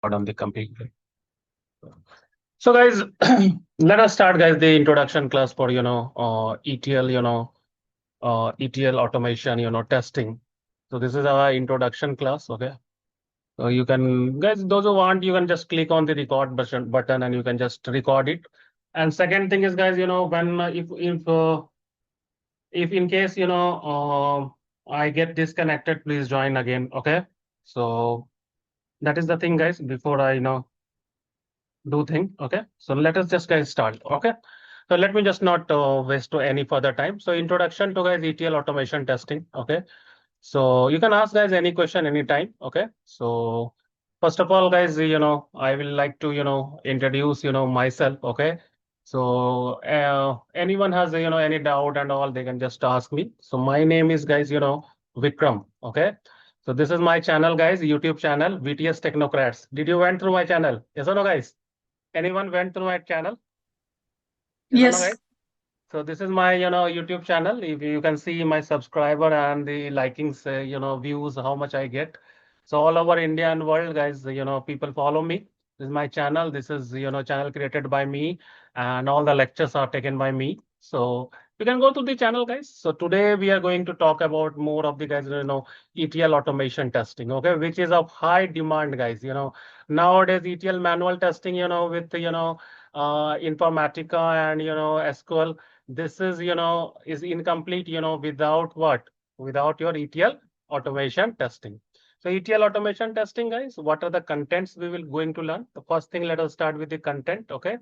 On the computer. So guys, let us start guys the introduction class for ETL, ETL automation, testing. So this is our introduction class, okay? So you can guys, those who want, you can just click on the record button and you can just record it. And second thing is guys, when if in case I get disconnected, please join again, okay? So that is the thing guys before I do thing. Okay, so let us just guys start. Okay, so let me just not waste any further time. So introduction to guys ETL automation testing. Okay, so you can ask guys any question anytime. Okay, so first of all guys, I will like to introduce myself. Okay, so anyone has any doubt and all, they can just ask me. So my name is guys Vikram. Okay, so this is my channel guys, YouTube channel VTS Technocrats. Did you went through my channel? Yes or no guys? Anyone went through my channel? Yes or no, Yes. guys? So this is my, YouTube channel. If you can see my subscriber and the likings, views, how much I get. So all over India and world, guys, people follow me. This is my channel. This is, channel created by me, and all the lectures are taken by me. So you can go to the channel, guys. So today we are going to talk about more of the guys, ETL automation testing, okay, which is of high demand, guys. Nowadays ETL manual testing, with Informatica and SQL, this is is incomplete without what, without your ETL automation testing. So ETL automation testing guys, what are the contents we will going to learn? The first thing, let us start with the content. Okay,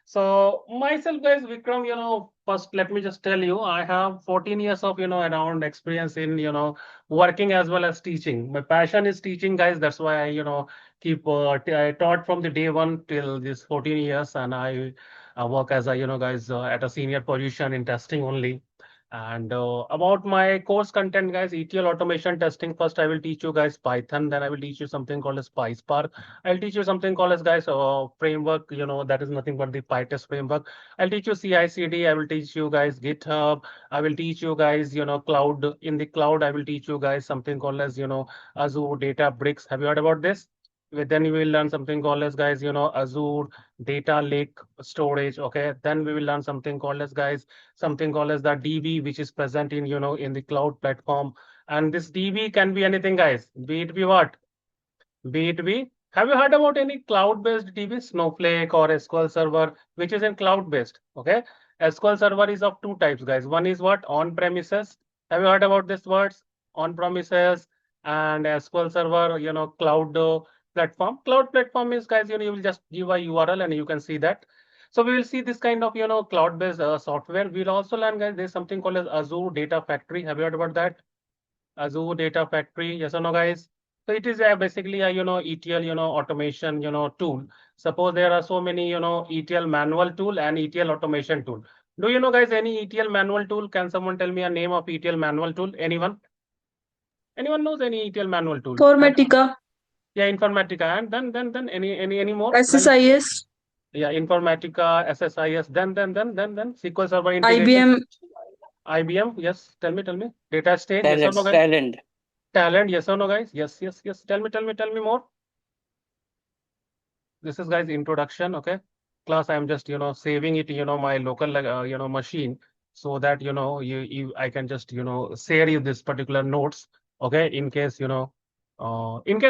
so myself, guys, Vikram, first let me just tell you, I have 14 years of, around experience in, working as well as teaching. My passion is teaching, guys. That's why I, keep, I taught from the day one till this 14 years, and I work as a, guys, at a senior position in testing only. And about my course content, guys, ETL automation testing. First, I will teach you guys Python. Then I will teach you something called as PySpark. I'll teach you something called as guys framework. That is nothing but the PyTest framework. I'll teach you CI/CD. I will teach you guys GitHub. I will teach you guys cloud. In the cloud, I will teach you guys something called as Azure Databricks. Have you heard about this? Then you will learn something called as guys Azure Data Lake Storage. Okay. Then we will learn something called as guys something called as the DB, which is present in in the cloud platform. And this DB can be anything, guys. Be it be what? Be it be. Have you heard about any cloud-based DB, Snowflake or SQL Server, which is in cloud-based? Okay. SQL Server is of two types, guys. One is what? On-premises. Have you heard about these words? On-premises and SQL Server, cloud platform. Cloud platform is, guys, you will just give a URL and you can see that. So we will see this kind of, cloud-based software. We'll also learn, guys, there's something called as Azure Data Factory. Have you heard about that? Azure Data Factory, yes or no, guys? So it is basically a ETL automation tool. Suppose there are so many ETL manual tool and ETL automation tool. Do you know, guys, any ETL manual tool? Can someone tell me a name of ETL manual tool? Anyone? Anyone knows any ETL manual tool? Informatica, Yeah, Informatica, and then any more? Then SSIS, yeah, Informatica, SSIS. Then SQL Server integration. IBM, IBM. Yes, tell me. Data stage. Yes or Talent, no, guys? talent. Talent, yes or no, guys? Yes. Tell me more. This is guys introduction. Okay. Class, I'm just, saving it, my local, machine so that, I can just, share you this particular notes. Okay. In case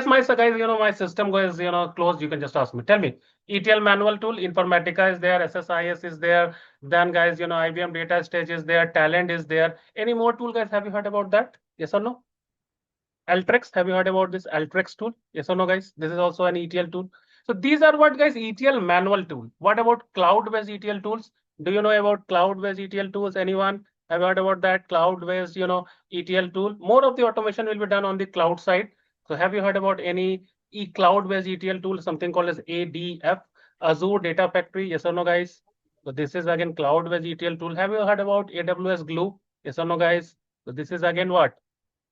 my, guys, my system goes, closed, you can just ask me. Tell me, ETL manual tool, Informatica is there, SSIS is there. Then guys, IBM data stage is there, talent is there. Any more tool, guys? Have you heard about that? Yes or no? Altrex, have you heard about this Altrex tool? Yes or no, guys? This is also an ETL tool. So these are what, guys, ETL manual tool. What about cloud-based ETL tools? Do you know about cloud-based ETL tools? Anyone have heard about that cloud-based, ETL tool? More of the automation will be done on the cloud side. So have you heard about any cloud-based ETL tool? Something called as ADF, Azure Data Factory. Yes or no, guys? So this is again cloud-based ETL tool. Have you heard about AWS Glue? Yes or no, guys? So this is again what?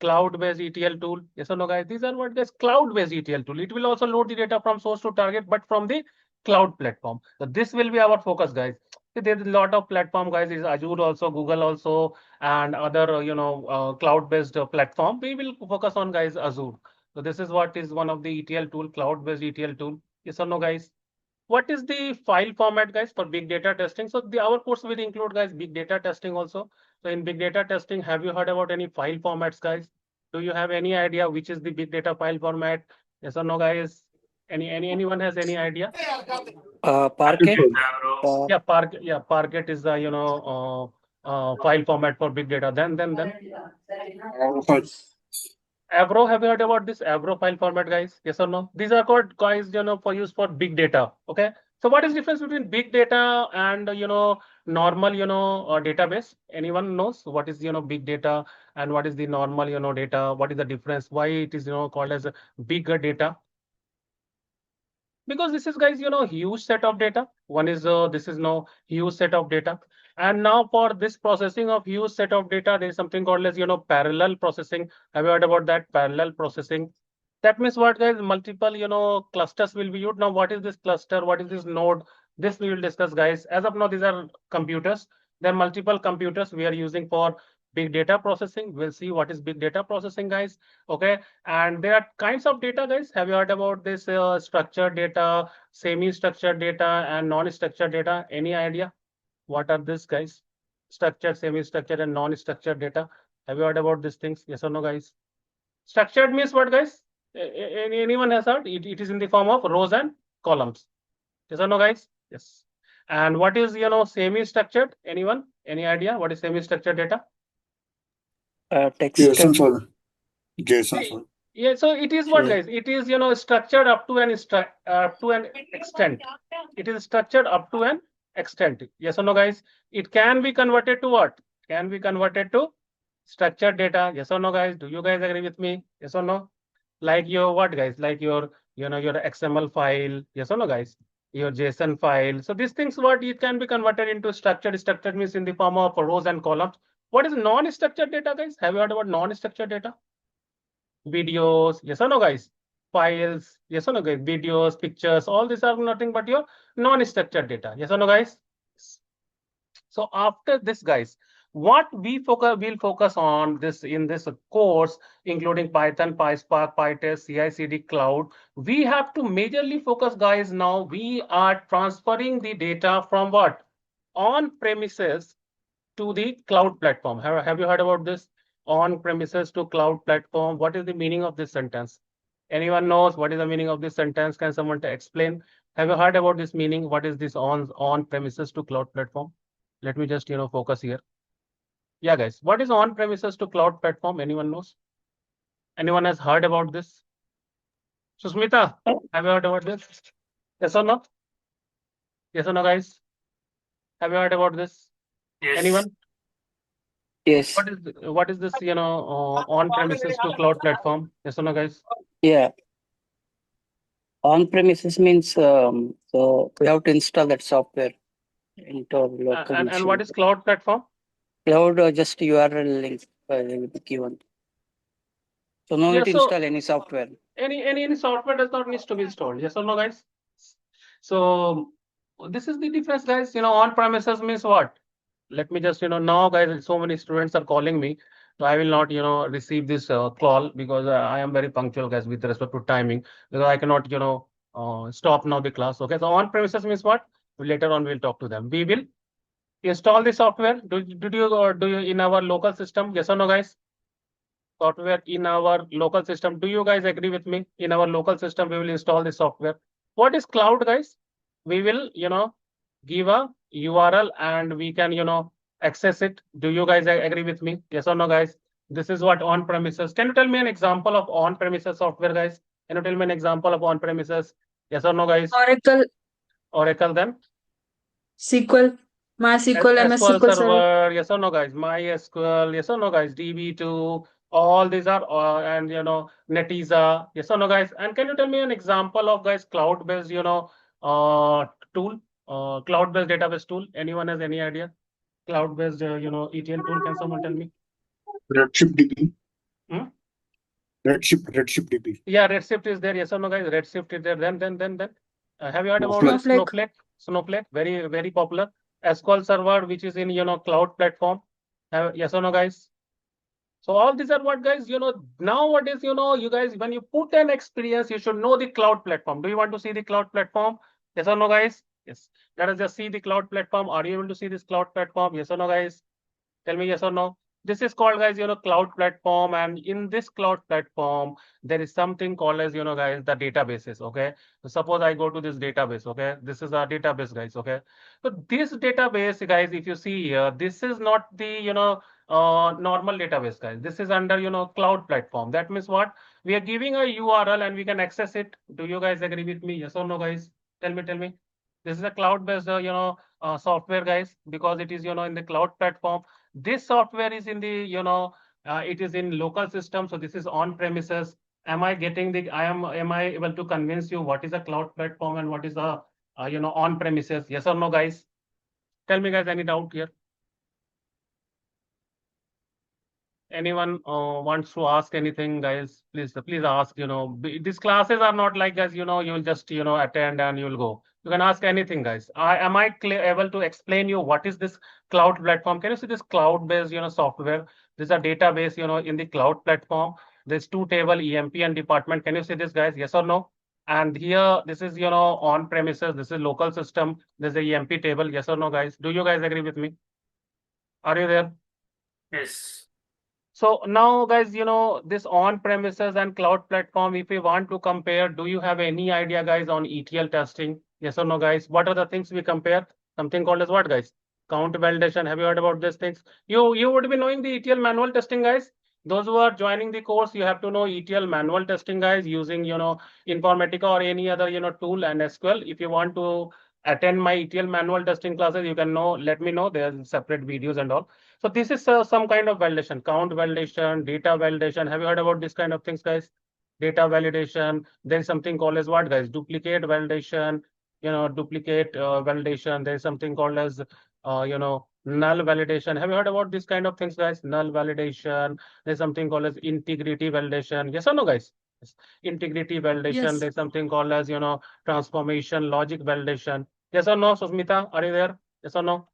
Cloud-based ETL tool. Yes or no, guys? These are what, guys, cloud-based ETL tool. It will also load the data from source to target, but from the cloud platform. So this will be our focus, guys. There's a lot of platform, guys. Is Azure also, Google also, and other cloud-based platform. We will focus on, guys, Azure. So this is what is one of the ETL tool, cloud-based ETL tool. Yes or no, guys? What is the file format, guys, for big data testing? So our course will include, guys, big data testing also. So in big data testing, have you heard about any file formats, guys? Do you have any idea which is the big data file format? Yes or no, guys? Anyone has any idea? Parquet. Parquet is the file format for big data. Then Avro, have you heard about this Avro file format, guys? Yes or no? These are called, guys, for use for big data. Okay. So what is the difference between big data and normal database? Anyone knows what is big data and what is the normal data? What is the difference? Why it is called as a bigger data? Because this is, guys, huge set of data. One is this is no huge set of data, and now for this processing of huge set of data, there is something called as parallel processing. Have you heard about that parallel processing? That means what, guys? Multiple clusters will be used. Now what is this cluster? What is this node? This we will discuss, guys. As of now, these are computers. There are multiple computers we are using for big data processing. We'll see what is big data processing, guys. Okay. And there are kinds of data, guys. Have you heard about this structured data, semi-structured data, and non-structured data? Any idea? What are these, guys? Structured, semi-structured, and non-structured data. Have you heard about these things? Yes or no, guys? Structured means what, guys? Anyone has heard? It is in the form of rows and columns. Yes or no, guys? Yes. And what is semi-structured? Anyone? Any idea? What is semi-structured data? Text. JSON file. JSON file. Yeah, so it is what, guys? It is structured up to an extent. It is structured up to an extent. Yes or no, guys? It can be converted to what? Can be converted to structured data. Yes or no, guys? Do you guys agree with me? Yes or no? Like your what, guys? Like your your XML file. Yes or no, guys? Your JSON file. So these things, what it can be converted into structured. Structured means in the form of rows and columns. What is non-structured data, guys? Have you heard about non-structured data? Videos, yes or no, guys? Files, yes or no, guys? Videos, pictures, all these are nothing but your non-structured data. Yes or no, guys? So after this, guys, what we will focus on this in this course, including Python, PySpark, PyTest, CI/CD, cloud. We have to majorly focus, guys. Now we are transferring the data from what? On premises to the cloud platform. Have you heard about this? On premises to cloud platform. What is the meaning of this sentence? Anyone knows what is the meaning of this sentence? Can someone explain? Have you heard about this meaning? What is this on premises to cloud platform? Let me just focus here. Yeah, guys, what is on premises to cloud platform? Anyone knows? Anyone has heard about this? Susmita, have you heard about this? Yes or no? Yes or no, guys? Have you heard about this? Yes. Anyone? Yes. What is this on premises to cloud platform? Yes or no, guys? Yeah. On premises means so we have to install that software into our local And machine. what is cloud platform? Cloud just URL link will be given. So no Yeah, need to so install any software. any software does not need to be installed. Yes or no, guys? So this is the difference, guys. On premises means what? Let me just now, guys, so many students are calling me, so I will not receive this call because I am very punctual, guys, with respect to timing, because I cannot stop now the class. Okay, so on premises means what? Later on we'll talk to them. We will install the software. Do you in our local system? Yes or no, guys? Software in our local system. Do you guys agree with me? In our local system, we will install the software. What is cloud, guys? We will, give a URL and we can, access it. Do you guys agree with me? Yes or no, guys? This is what on premises. Can you tell me an example of on premises software, guys? Can you tell me an example of on premises? Yes or no, guys? Oracle, Oracle, then SQL, MySQL, MS SQL SQL Server. Server, yes or no, guys? MySQL, yes or no, guys? DB2, all these are, and Netezza, yes or no, guys? And can you tell me an example of, guys, cloud-based, tool, cloud-based database tool? Anyone has any idea? Cloud-based, ETL tool? Can someone tell me? Redshift DB. Hmm? Redshift DB. Yeah, Redshift is there. Yes or no, guys? Redshift is there. Then. Have you heard about Snowflake. Snowflake, very, very popular. SQL Server, which is in cloud platform. Yes or no, guys? So all these are what, guys, nowadays, you guys, when you put an experience, you should know the cloud platform. Do you want to see the cloud platform? Yes or no, guys? Yes. Let us just see the cloud platform. Are you able to see this cloud platform? Yes or no, guys? Tell me yes or no. This is called, guys, cloud platform. And in this cloud platform, there is something called as, guys, the databases. Okay. So suppose I go to this database. Okay. This is our database, guys. Okay. So this database, guys, if you see here, this is not the, normal database, guys. This is under, cloud platform. That means what? We are giving a URL and we can access it. Do you guys agree with me? Yes or no, guys? Tell me, tell me. This is a cloud-based, software, guys, because it is, in the cloud platform. This software is in the, it is in local system. So this is on premises. Am I getting am I able to convince you what is a cloud platform and what is a, on premises? Yes or no, guys? Tell me, guys, any doubt here? Anyone wants to ask anything, guys? Please ask. These classes are not like, guys, you'll just, attend and you'll go. You can ask anything, guys. Am I able to explain you what is this cloud platform? Can you see this cloud-based, software? This is a database, in the cloud platform. There's two table, EMP and department. Can you see this, guys? Yes or no? And here, this is, on premises. This is local system. There's a EMP table. Yes or no, guys? Do you guys agree with me? Are you there? Yes. So now, guys, this on-premises and cloud platform, if we want to compare, do you have any idea, guys, on ETL testing? Yes or no, guys? What are the things we compare? Something called as what, guys? Count validation. Have you heard about these things? You would be knowing the ETL manual testing, guys. Those who are joining the course, you have to know ETL manual testing, guys, using, Informatica or any other, tool and SQL. If you want to attend my ETL manual testing classes, you can let me know. There's separate videos and all. So this is some kind of validation, count validation, data validation. Have you heard about this kind of things, guys? Data validation. There is something called as what, guys? Duplicate validation. Duplicate validation. There is something called as, null validation. Have you heard about this kind of things, guys? Null validation. There's something called as integrity validation. Yes or no, guys? Yes. Integrity validation. Yes. There's something called as, transformation logic validation. Yes or no, Susmita? Are you there? Yes or no?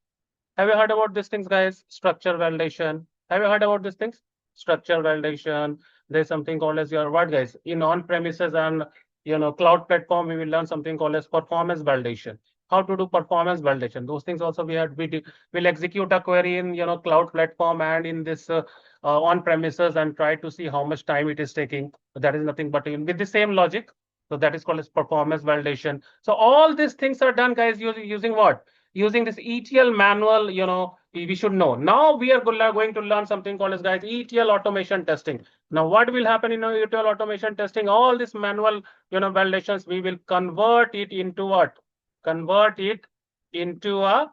Have you heard about these things, guys? Structure validation. Have you heard about these things? Structure validation. There's something called as your what, guys? In on-premises and cloud platform, we will learn something called as performance validation. How to do performance validation? Those things also we'll execute a query in cloud platform and in this on-premises and try to see how much time it is taking. That is nothing but with the same logic. So that is called as performance validation. So all these things are done, guys, using what? Using this ETL manual, we should know. Now we are going to learn something called as, guys, ETL automation testing. Now what will happen in ETL automation testing? All this manual, validations, we will convert it into what? Convert it into a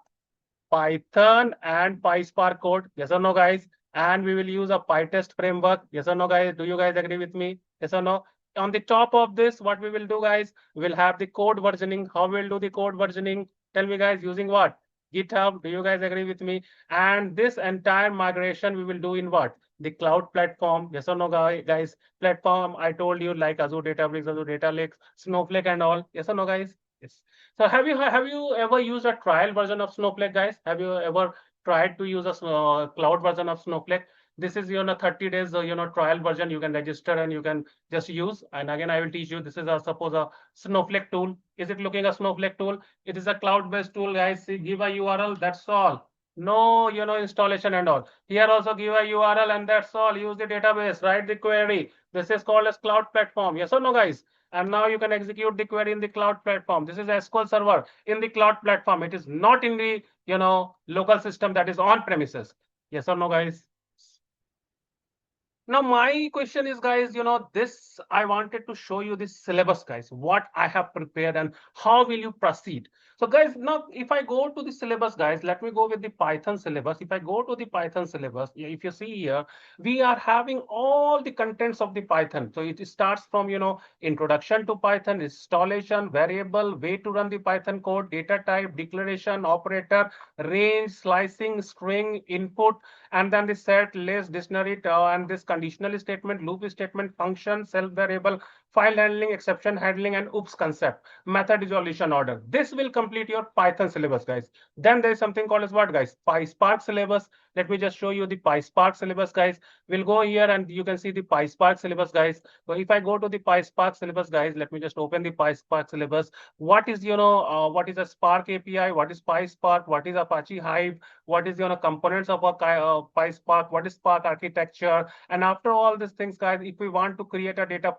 Python and PySpark code. Yes or no, guys? And we will use a PyTest framework. Yes or no, guys? Do you guys agree with me? Yes or no? On the top of this, what we will do, guys, we'll have the code versioning. How we'll do the code versioning? Tell me, guys, using what? GitHub. Do you guys agree with me? And this entire migration we will do in what? The cloud platform. Yes or no, guys? Platform, I told you, like Azure Databricks, Azure Data Lakes, Snowflake and all. Yes or no, guys? Yes. So have you ever used a trial version of Snowflake, guys? Have you ever tried to use a cloud version of Snowflake? This is 30 days trial version. You can register and you can just use. And again, I will teach you. This is suppose a Snowflake tool. Is it looking a Snowflake tool? It is a cloud-based tool, guys. Give a URL. That's all. No, installation and all. Here also give a URL and that's all. Use the database. Write the query. This is called as cloud platform. Yes or no, guys? And now you can execute the query in the cloud platform. This is a SQL server in the cloud platform. It is not in the local system that is on premises. Yes or no, guys? Now, my question is, guys, this I wanted to show you this syllabus, guys, what I have prepared and how will you proceed. So, guys, now if I go to the syllabus, guys, let me go with the Python syllabus. If I go to the Python syllabus, if you see here, we are having all the contents of the Python. So it starts from, introduction to Python, installation, variable, way to run the Python code, data type, declaration, operator, range, slicing, string, input, and then the set, list, dictionary, and this conditional statement, loop statement, function, self variable, file handling, exception handling, and oops concept, method resolution order. This will complete your Python syllabus, guys. Then there is something called as what, guys? PySpark syllabus. Let me just show you the PySpark syllabus, guys. We'll go here and you can see the PySpark syllabus, guys. So if I go to the PySpark syllabus, guys, let me just open the PySpark syllabus. What is, what is a Spark API? What is PySpark? What is Apache Hive? What is, components of a PySpark? What is Spark architecture? And after all these things, guys, if we want to create a data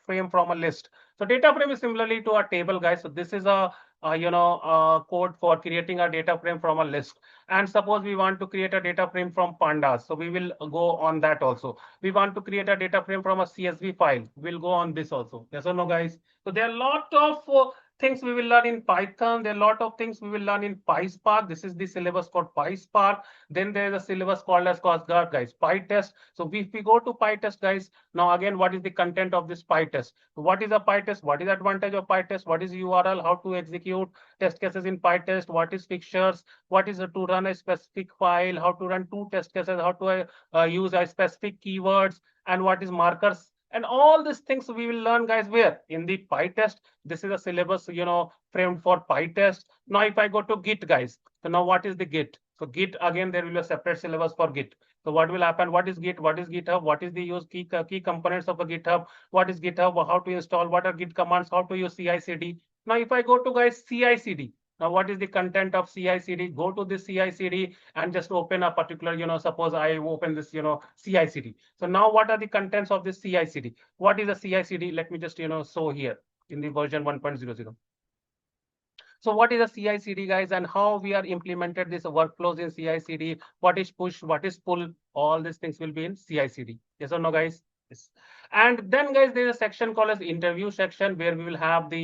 frame from a list. So data frame is similarly to a table, guys. So this is a code for creating a data frame from a list. And suppose we want to create a data frame from pandas. So we will go on that also. We want to create a data frame from a CSV file. We'll go on this also. Yes or no, guys? So there are a lot of things we will learn in Python. There are a lot of things we will learn in PySpark. This is the syllabus called PySpark. Then there is a syllabus called as guys, PyTest. So if we go to PyTest, guys, now again, what is the content of this PyTest? What is a PyTest? What is the advantage of PyTest? What is URL? How to execute test cases in PyTest? What is fixtures? What is to run a specific file? How to run two test cases? How to use a specific keywords? And what is markers? And all these things we will learn, guys, where? In the PyTest. This is a syllabus, framed for PyTest. Now, if I go to Git, guys, so now what is the Git? So Git, again, there will be a separate syllabus for Git. So what will happen? What is Git? What is GitHub? What is the use key components of a GitHub? What is GitHub? How to install? What are Git commands? How to use CI/CD? Now, if I go to, guys, CI/CD. Now, what is the content of CI/CD? Go to this CI/CD and just open a particular, suppose I open this, CI/CD. So now what are the contents of this CI/CD? What is a CI/CD? Let me just, show here in the version 1.00. So what is a CI/CD, guys, and how we are implemented this workflows in CI/CD? What is push? What is pull? All these things will be in CI/CD. Yes or no, guys? Yes. And then, guys, there's a section called as interview section where we will have the,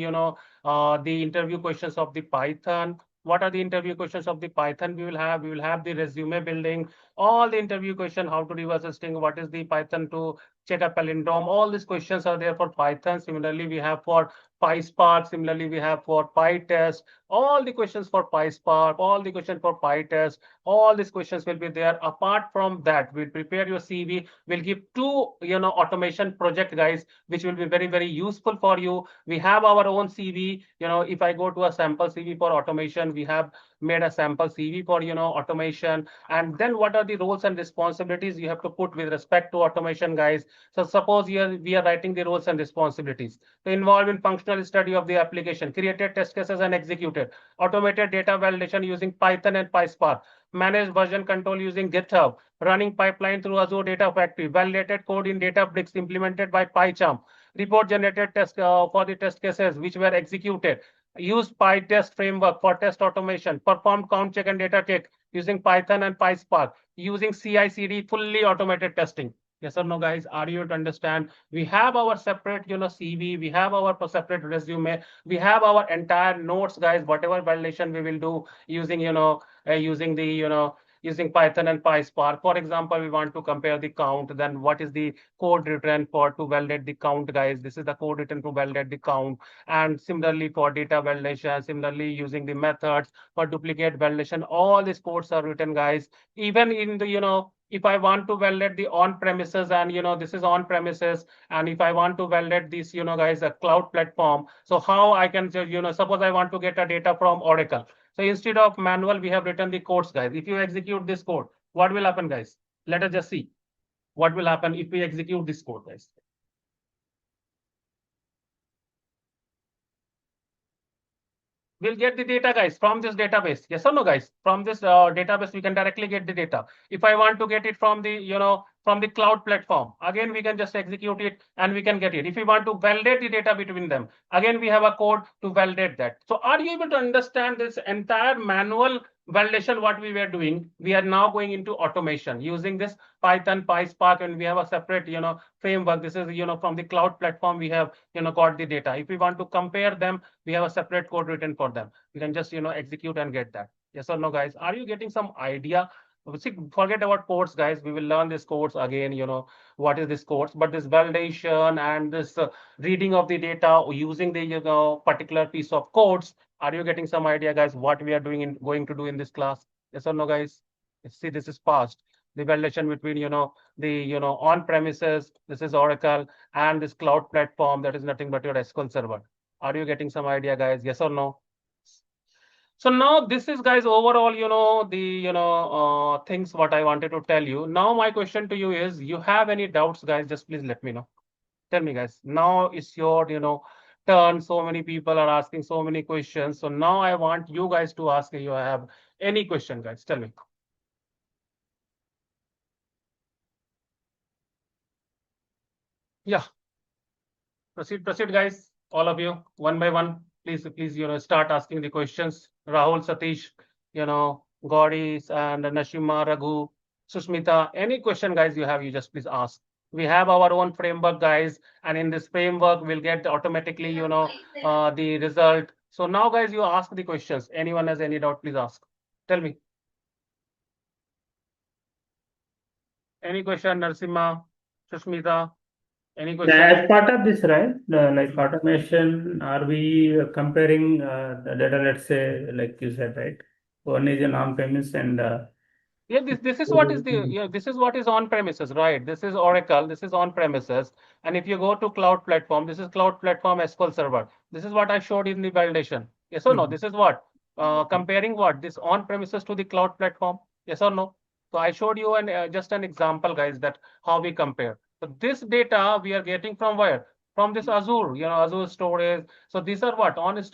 the interview questions of the Python. What are the interview questions of the Python we will have? We will have the resume building, all the interview question, how to reverse a string, what is the Python to check a palindrome. All these questions are there for Python. Similarly, we have for PySpark. Similarly, we have for PyTest. All the questions for PySpark, all the questions for PyTest, all these questions will be there. Apart from that, we'll prepare your CV. We'll give two, automation project, guys, which will be very, very useful for you. We have our own CV. If I go to a sample CV for automation, we have made a sample CV for, automation. And then what are the roles and responsibilities you have to put with respect to automation, guys? So suppose here we are writing the roles and responsibilities. So involved in functional study of the application, created test cases and executed, automated data validation using Python and PySpark, managed version control using GitHub, running pipeline through Azure Data Factory, validated code in Databricks implemented by PyCharm, report generated test for the test cases which were executed, used PyTest framework for test automation, performed count check and data check using Python and PySpark, using CI/CD fully automated testing. Yes or no, guys? Are you to understand? We have our separate, CV. We have our separate resume. We have our entire notes, guys. Whatever validation we will do using, using the, using Python and PySpark. For example, we want to compare the count. Then what is the code written for to validate the count, guys? This is the code written to validate the count. And similarly for data validation, similarly using the methods for duplicate validation. All these codes are written, guys. Even in the, if I want to validate the on-premises and, this is on-premises. And if I want to validate this, guys, a cloud platform. So how I can, suppose I want to get a data from Oracle. So instead of manual, we have written the codes, guys. If you execute this code, what will happen, guys? Let us just see what will happen if we execute this code, guys. We'll get the data, guys, from this database. Yes or no, guys? From this database, we can directly get the data. If I want to get it from the, from the cloud platform, again, we can just execute it and we can get it. If we want to validate the data between them, again, we have a code to validate that. So are you able to understand this entire manual validation, what we were doing? We are now going into automation using this Python, PySpark, and we have a separate, framework. This is, from the cloud platform, we have, got the data. If we want to compare them, we have a separate code written for them. We can just, execute and get that. Yes or no, guys? Are you getting some idea? See, forget about codes, guys. We will learn this codes again, what is this codes, but this validation and this reading of the data using the, particular piece of codes. Are you getting some idea, guys, what we are doing going to do in this class? Yes or no, guys? See, this is past. The validation between, the, on-premises, this is Oracle, and this cloud platform, that is nothing but your SQL server. Are you getting some idea, guys? Yes or no? So now this is, guys, overall, the things what I wanted to tell you. Now my question to you is, you have any doubts, guys? Just please let me know. Tell me, guys. Now it's your, turn. So many people are asking so many questions. So now I want you guys to ask if you have any question, guys. Tell me. Yeah. Proceed, guys. All of you, one by one. Please, start asking the questions. Rahul, Satish, Gauri, and Nashima, Raghu, Susmita. Any question, guys, you have, you just please ask. We have our own framework, guys, and in this framework, we'll get automatically, the result. So now, guys, you ask the questions. Anyone has any doubt, please ask. Tell me. Any question, Narsimha, Susmita? Any question? As part of this, right, like automation, are we comparing the data, let's say, like you said, right? One is an on-premise and Yeah, this is what is this is what is on premises, right? This is Oracle, this is on premises. And if you go to cloud platform, this is cloud platform SQL Server. This is what I showed in the validation. Yes or no? This is what? Comparing what? This on premises to the cloud platform. Yes or no? So I showed you just an example, guys, that how we compare. So this data we are getting from where? From this Azure, Azure storage. So these are what? On, this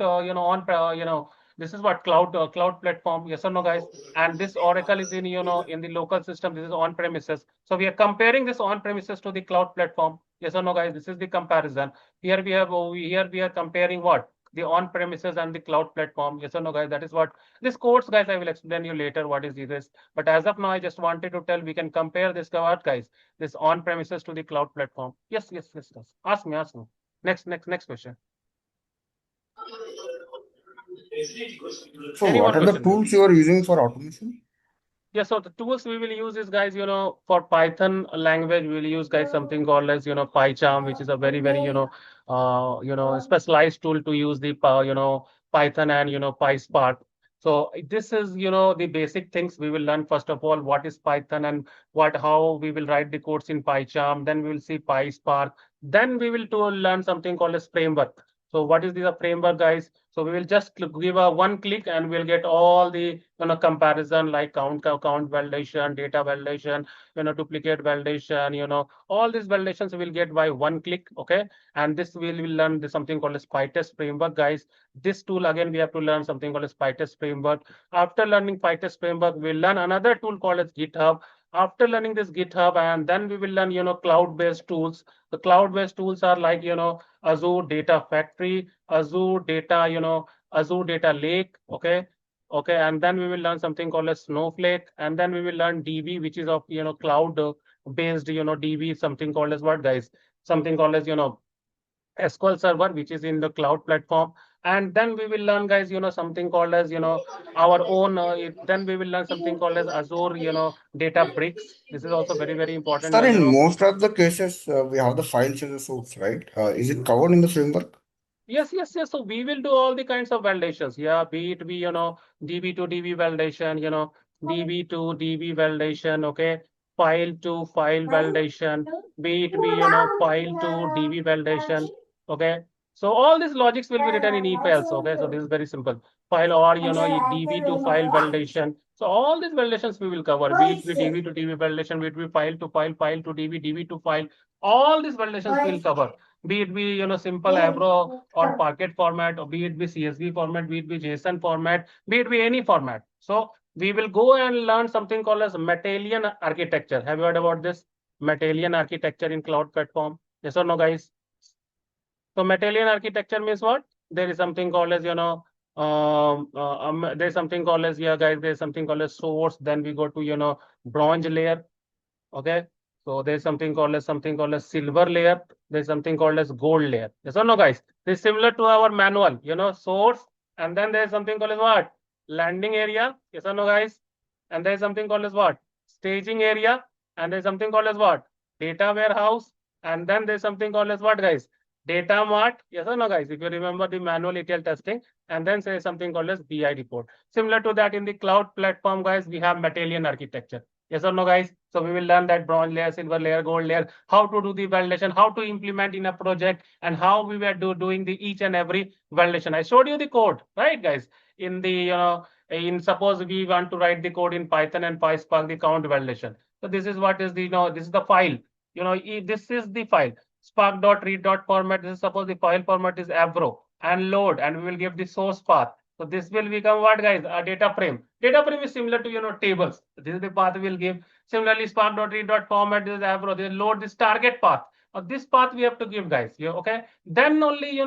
is what cloud platform. Yes or no, guys? And this Oracle is in, in the local system. This is on premises. So we are comparing this on premises to the cloud platform. Yes or no, guys? This is the comparison. Here we are comparing what? The on premises and the cloud platform. Yes or no, guys? That is what this codes, guys. I will explain you later what is this. But as of now, I just wanted to tell we can compare this, guys, this on premises to the cloud platform. Yes. Ask me. Next question. So Any what more are the question? tools you are using for automation? Yeah, so the tools we will use is, guys, for Python language, we will use, guys, something called as, PyCharm, which is a very, very, specialized tool to use the, Python and, PySpark. So this is, the basic things we will learn. First of all, what is Python and how we will write the codes in PyCharm. Then we will see PySpark. Then we will learn something called as framework. So what is the framework, guys? So we will just give a one click and we'll get all the comparison like count validation, data validation, duplicate validation, all these validations we'll get by one click. Okay. And this will learn something called as PyTest framework, guys. This tool again we have to learn something called as PyTest framework. After learning PyTest framework, we'll learn another tool called as GitHub. After learning this GitHub, and then we will learn cloud-based tools. The cloud-based tools are like Azure Data Factory, Azure Data, Azure Data Lake. Okay. And then we will learn something called as Snowflake, and then we will learn DB, which is of cloud based DB, something called as what, guys? Something called as SQL Server, which is in the cloud platform. And then we will learn, guys, something called as our own. Then we will learn something called as Azure, Data Bricks. This is also very, very important. Sir, in most of the cases, we have the files in the source, right? Is it covered in the framework? Yes. So we will do all the kinds of validations. Yeah, be it be, DB to DB validation, DB to DB validation, okay, file to file validation, be it be, file to DB validation, okay. So all these logics will be written in eFiles, okay. So this is very simple. File or, DB to file validation. So all these validations we will cover, be it be DB to DB validation, be it be file to file, file to DB, DB to file. All these validations we will cover. Be it be simple Avro or Parquet format, or be it be CSV format, be it be JSON format, be it be any format. So we will go and learn something called as Matillion architecture. Have you heard about this Matillion architecture in cloud platform? Yes or no, guys? So Matillion architecture means what? There is something called as there's something called as guys. There's something called as source. Then we go to bronze layer. Okay. So there's something called as silver layer. There's something called as gold layer. Yes or no, guys? This is similar to our manual, source. And then there's something called as what? Landing area. Yes or no, guys? And there's something called as what? Staging area. And there's something called as what? Data warehouse. And then there's something called as what, guys? Data mart. Yes or no, guys? If you remember the manual ETL testing. And then say something called as BI report. Similar to that in the cloud platform, guys, we have Matillion architecture. Yes or no, guys? So we will learn that bronze layer, silver layer, gold layer, how to do the validation, how to implement in a project, and how we were doing the each and every validation. I showed you the code, right, guys? in the, in suppose we want to write the code in Python and PySpark, the count validation. So this is what is the, this is the file. This is the file. Spark.read.format. This is suppose the file format is Avro and load, and we will give the source path. So this will become what, guys? A data frame. Data frame is similar to, tables. This is the path we will give. Similarly, spark.read.format, this is Avro. This load this target path. This path we have to give, guys. Okay. Then only,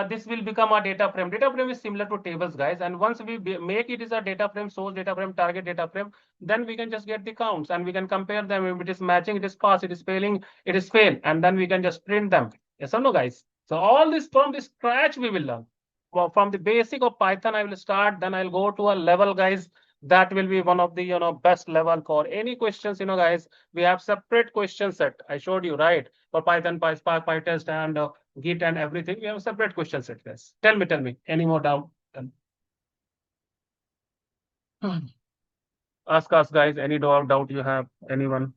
this will become a data frame. Data frame is similar to tables, guys. And once we make it is a data frame, source data frame, target data frame, then we can just get the counts and we can compare them. If it is matching, it is pass, it is failing, it is fail. And then we can just print them. Yes or no, guys? So all this from the scratch we will learn. Well, from the basic of Python, I will start, then I'll go to a level, guys. That will be one of the, best level for any questions, guys. We have separate question set. I showed you, right? For Python, PySpark, PyTest, and Git and everything. We have a separate question set, guys. Tell me, any more doubt? Ask us, guys, any doubt you have, anyone?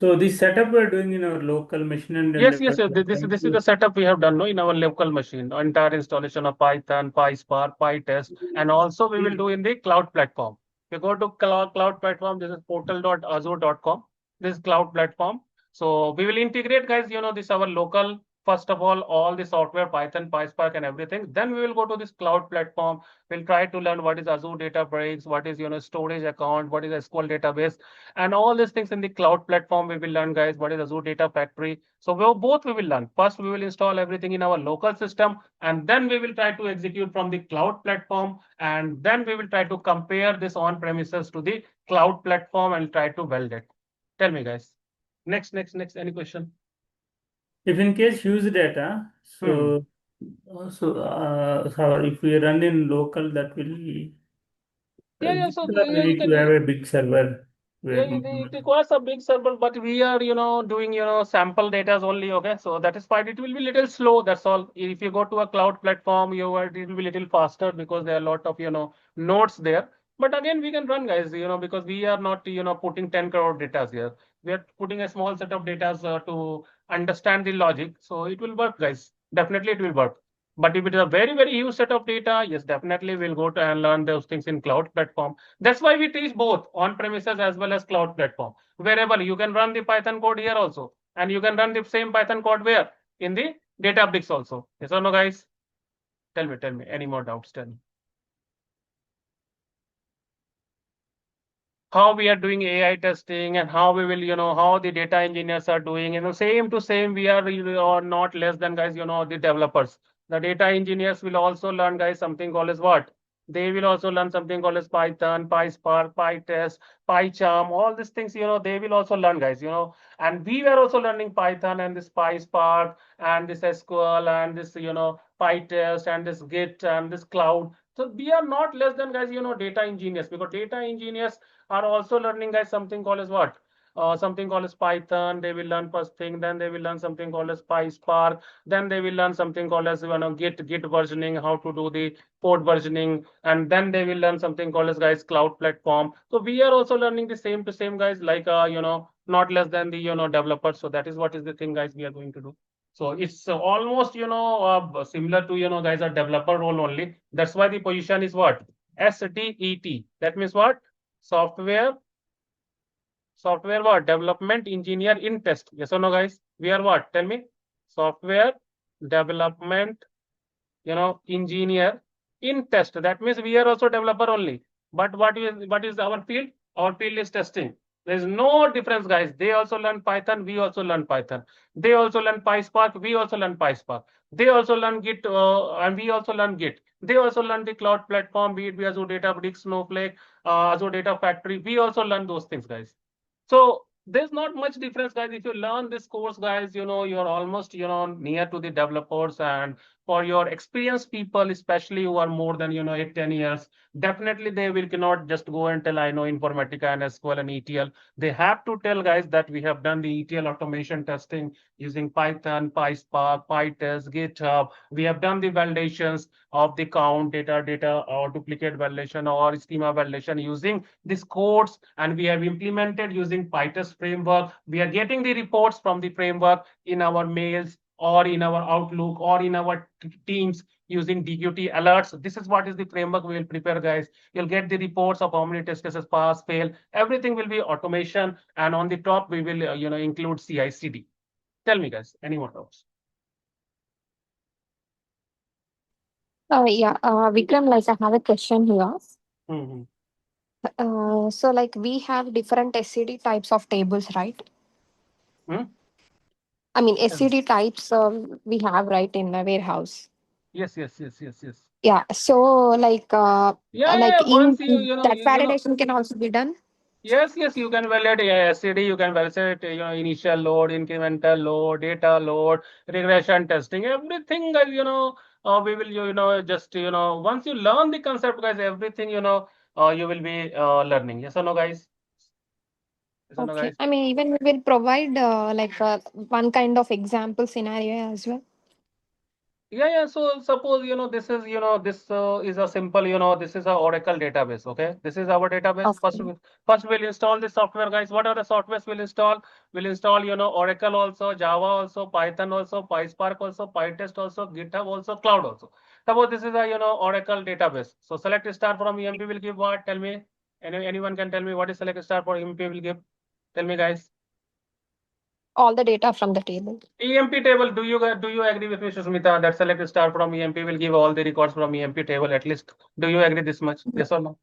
So this setup we're doing in our local machine and Yes. This is the setup we have done, in our local machine. Entire installation of Python, PySpark, PyTest, and also we will do in the cloud platform. If you go to cloud platform, this is portal.azure.com. This is cloud platform. So we will integrate, guys, this our local. First of all the software, Python, PySpark, and everything. Then we will go to this cloud platform. We'll try to learn what is Azure Databricks, what is, storage account, what is SQL database, and all these things in the cloud platform. We will learn, guys, what is Azure Data Factory. So we will learn. First, we will install everything in our local system, and then we will try to execute from the cloud platform, and then we will try to compare this on premises to the cloud platform and try to validate. Tell me, guys. Next, any question? If in case use data, so if we run in local, that will Yeah. So we need to have a big server. it requires a big server, but we are, doing, sample data only. Okay, so that is fine. It will be little slow. That's all. If you go to a cloud platform, it will be little faster because there are a lot of, nodes there. But again, we can run, guys, because we are not, putting 10 crore data here. We are putting a small set of data to understand the logic. So it will work, guys. Definitely it will work. But if it is a very, very huge set of data, yes, definitely we'll go to and learn those things in cloud platform. That's why we teach both on premises as well as cloud platform. Wherever you can run the Python code here also, and you can run the same Python code where? In the Databricks also. Yes or no, guys? Tell me, any more doubts? Tell me. How we are doing AI testing and how we will, how the data engineers are doing, same to same, we are not less than, guys, the developers. The data engineers will also learn, guys, something called as what? They will also learn something called as Python, PySpark, PyTest, PyCharm, all these things, they will also learn, guys, and we were also learning Python and this PySpark and this SQL and this, PyTest and this Git and this cloud. So we are not less than, guys, data engineers, because data engineers are also learning, guys, something called as what? Something called as Python. They will learn first thing, then they will learn something called as PySpark, then they will learn something called as, Git versioning, how to do the code versioning, and then they will learn something called as, guys, cloud platform. So we are also learning the same to same, guys, like not less than the developers. So that is what is the thing, guys, we are going to do. So it's almost similar to guys, a developer role only. That's why the position is what? SDET. That means what? Software what? Development engineer in test. Yes or no, guys? We are what? Tell me. Software development, engineer in test. That means we are also developer only. But what is our field? Our field is testing. There is no difference, guys. They also learn Python. We also learn Python. They also learn PySpark. We also learn PySpark. They also learn Git, and we also learn Git. They also learn the cloud platform, be it Azure Databricks, Snowflake, Azure Data Factory. We also learn those things, guys. So there's not much difference, guys. If you learn this course, guys, you're almost, near to the developers. And for your experienced people, especially who are more than, 8-10 years, definitely they will cannot just go and tell, I know Informatica and SQL and ETL. They have to tell, guys, that we have done the ETL automation testing using Python, PySpark, PyTest, GitHub. We have done the validations of the count, data, or duplicate validation or schema validation using these codes, and we have implemented using PyTest framework. We are getting the reports from the framework in our mails or in our Outlook or in our Teams. using DQT alerts. This is what is the framework we will prepare, guys. You'll get the reports of how many test cases pass, fail. Everything will be automation, and on the top we will include CI/CD. Tell me, guys, any more doubts? Vikram, like I have a question here. Mm-hmm. So like we have different SCD types of tables, right? Hmm? I mean, SCD types we have, right, in a warehouse. Yes. Yeah. So like Yeah. in Once you know, that validation can also be done. Yes, you can validate SCD, you can validate initial load, incremental load, data load, regression testing, everything, guys. We will just once you learn the concept, guys, everything you will be learning. Yes or no, guys? Yes or no, Okay. guys? I mean, even we will provide one kind of example scenario as well. Yeah. So suppose this is this is a simple this is a Oracle database. Okay, this is our database. Okay. First we'll install the software, guys. What are the softwares we'll install? We'll install Oracle also, Java also, Python also, PySpark also, PyTest also, GitHub also, Cloud also. Suppose this is a Oracle database. So select star from EMP will give what? Tell me. Anyone can tell me what is select star for EMP will give? Tell me, guys. All the data from the table. EMP table, do you agree with me, Susmita, that select star from EMP will give all the records from EMP table at least? Do you agree this much? Yes or no?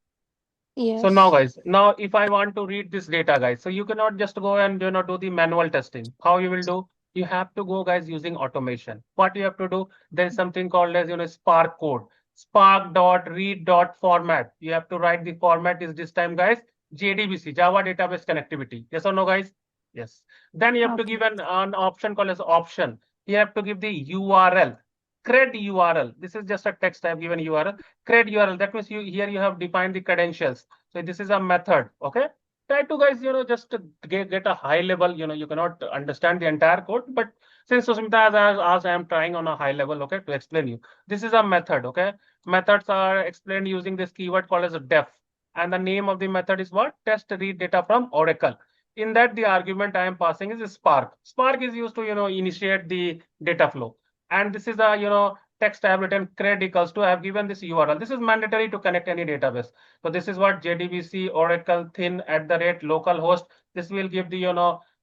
So now, Yes. guys, now if I want to read this data, guys, so you cannot just go and do the manual testing. How you will do? You have to go, guys, using automation. What you have to do? There is something called as Spark code. Spark.read.format. You have to write the format is this time, guys, JDBC, Java Database Connectivity. Yes or no, guys? Yes. Then you have to Okay. give an option called as option. You have to give the URL, cred URL. This is just a text. I have given URL, cred URL. That means here you have defined the credentials. So this is a method. Okay. Try to, guys, just to get a high level. You cannot understand the entire code, but since Susmita has asked, I am trying on a high level, okay, to explain you. This is a method. Okay. Methods are explained using this keyword called as def, and the name of the method is what? Test read data from Oracle. In that, the argument I am passing is Spark. Spark is used to initiate the data flow, and this is a text tablet and cred equals to. I have given this URL. This is mandatory to connect any database. So this is what JDBC Oracle thin @localhost. This will give the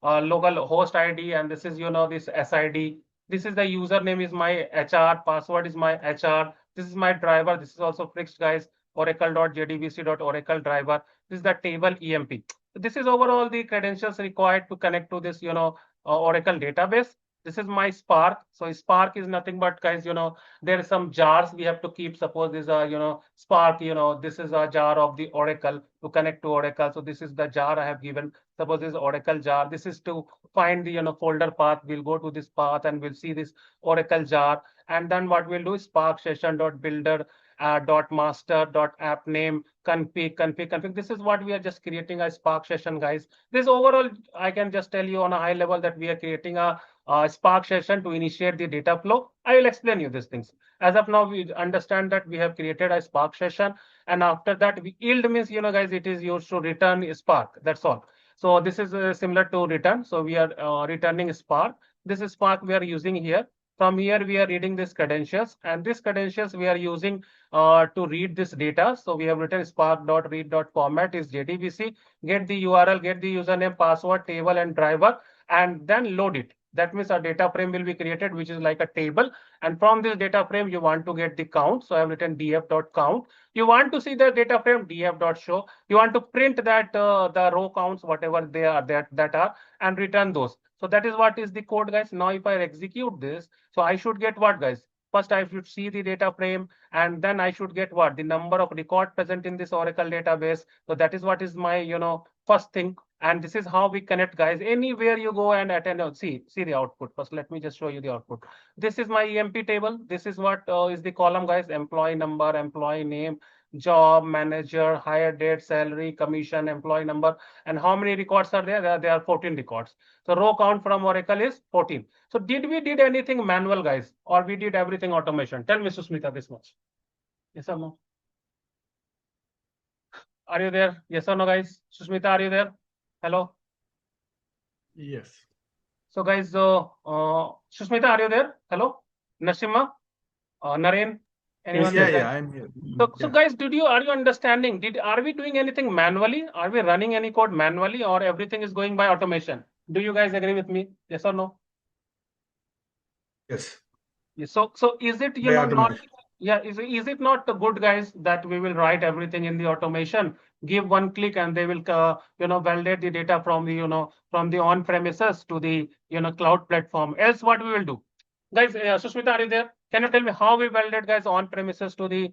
local host ID, and this is this SID. This is the username is my HR, password is my HR. This is my driver. This is also fixed, guys. Oracle.jdbc.oracle driver. This is the table EMP. This is overall the credentials required to connect to this Oracle database. This is my Spark. So Spark is nothing but, guys, there are some jars we have to keep. Suppose this is a Spark, this is a jar of the Oracle to connect to Oracle. So this is the jar I have given. Suppose this is Oracle jar. This is to find the folder path. We'll go to this path and we'll see this Oracle jar. And then what we'll do is Spark session.builder .master.app name config. This is what we are just creating a Spark session, guys. This overall, I can just tell you on a high level that we are creating a Spark session to initiate the data flow. I will explain you these things. As of now, we understand that we have created a Spark session, and after that, we yield means guys, it is used to return a Spark. That's all. So this is similar to return. So we are returning Spark. This is Spark we are using here. From here, we are reading these credentials, and these credentials we are using to read this data. So we have written spark.read.format is JDBC, get the URL, get the username, password, table, and driver, and then load it. That means a data frame will be created, which is like a table. And from this data frame, you want to get the count. So I have written df.count. You want to see the data frame, df.show. You want to print that the row counts, whatever they are that are, and return those. So that is what is the code, guys. Now, if I execute this, so I should get what, guys? First, I should see the data frame, and then I should get what? The number of record present in this Oracle database. So that is what is my, first thing. And this is how we connect, guys. Anywhere you go and attend, see the output. First, let me just show you the output. This is my EMP table. This is what is the column, guys. Employee number, employee name, job, manager, hire date, salary, commission, employee number. And how many records are there? There are 14 records. So row count from Oracle is 14. So did we did anything manual, guys, or we did everything automation? Tell me, Susmita, this much. Yes or no? Are you there? Yes or no, guys? Susmita, are you there? Hello? Yes. So, guys, Susmita, are you there? Hello? Nashima? Naren? Anyone? Yeah, Guys? yeah, I'm here. So Yeah. guys, are you understanding? Are we doing anything manually? Are we running any code manually, or everything is going by automation? Do you guys agree with me? Yes or no? Yes. So is it, By not, automation. yeah, is it not good, guys, that we will write everything in the automation, give one click and they will, validate the data from the, from the on premises to the, cloud platform. Else what we will do? Guys, Sushmita, are you there? Can you tell me how we validate, guys, on premises to the,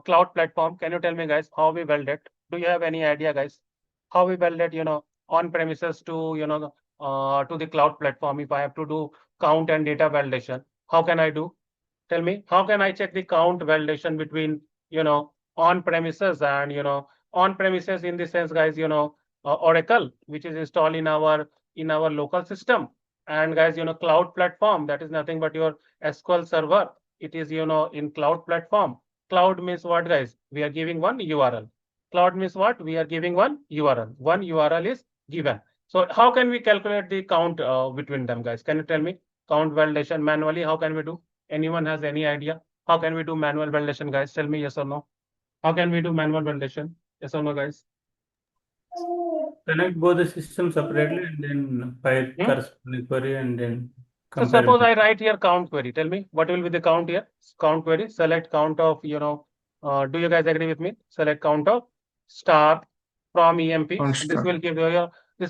cloud platform? Can you tell me, guys, how we validate? Do you have any idea, guys? How we validate, on premises to, to the cloud platform? If I have to do count and data validation, how can I do? Tell me, how can I check the count validation between, on premises and, on premises in the sense, guys, Oracle, which is installed in our local system. And guys, cloud platform, that is nothing but your SQL server. It is, in cloud platform. Cloud means what, guys? We are giving one URL. Cloud means what? We are giving one URL. One URL is given. So how can we calculate the count between them, guys? Can you tell me? Count validation manually, how can we do? Anyone has any idea? How can we do manual validation, guys? Tell me yes or no. How can we do manual validation? Yes or no, guys? Connect both the systems separately and then file Hmm? corresponding query and then So compare suppose it. I write here count query. Tell me what will be the count here? Count query. Select count of, do you guys agree with me? Select count of star from EMP. On This start.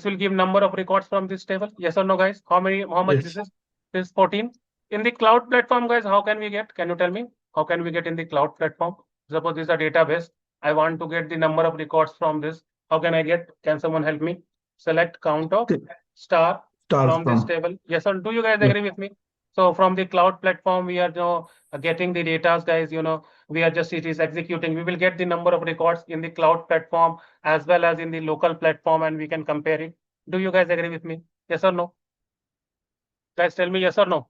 will give number of records from this table. Yes or no, guys? How much Yes. this is? This is 14. In the cloud platform, guys, how can we get? Can you tell me? How can we get in the cloud platform? Suppose this is a database. I want to get the number of records from this. How can I get? Can someone help me? Select count of star Start from this from. table. Yes, or do you guys Yeah. agree with me? So from the cloud platform, we are, getting the data, guys. We are just, it is executing. We will get the number of records in the cloud platform as well as in the local platform, and we can compare it. Do you guys agree with me? Yes or no? Guys, tell me yes or no.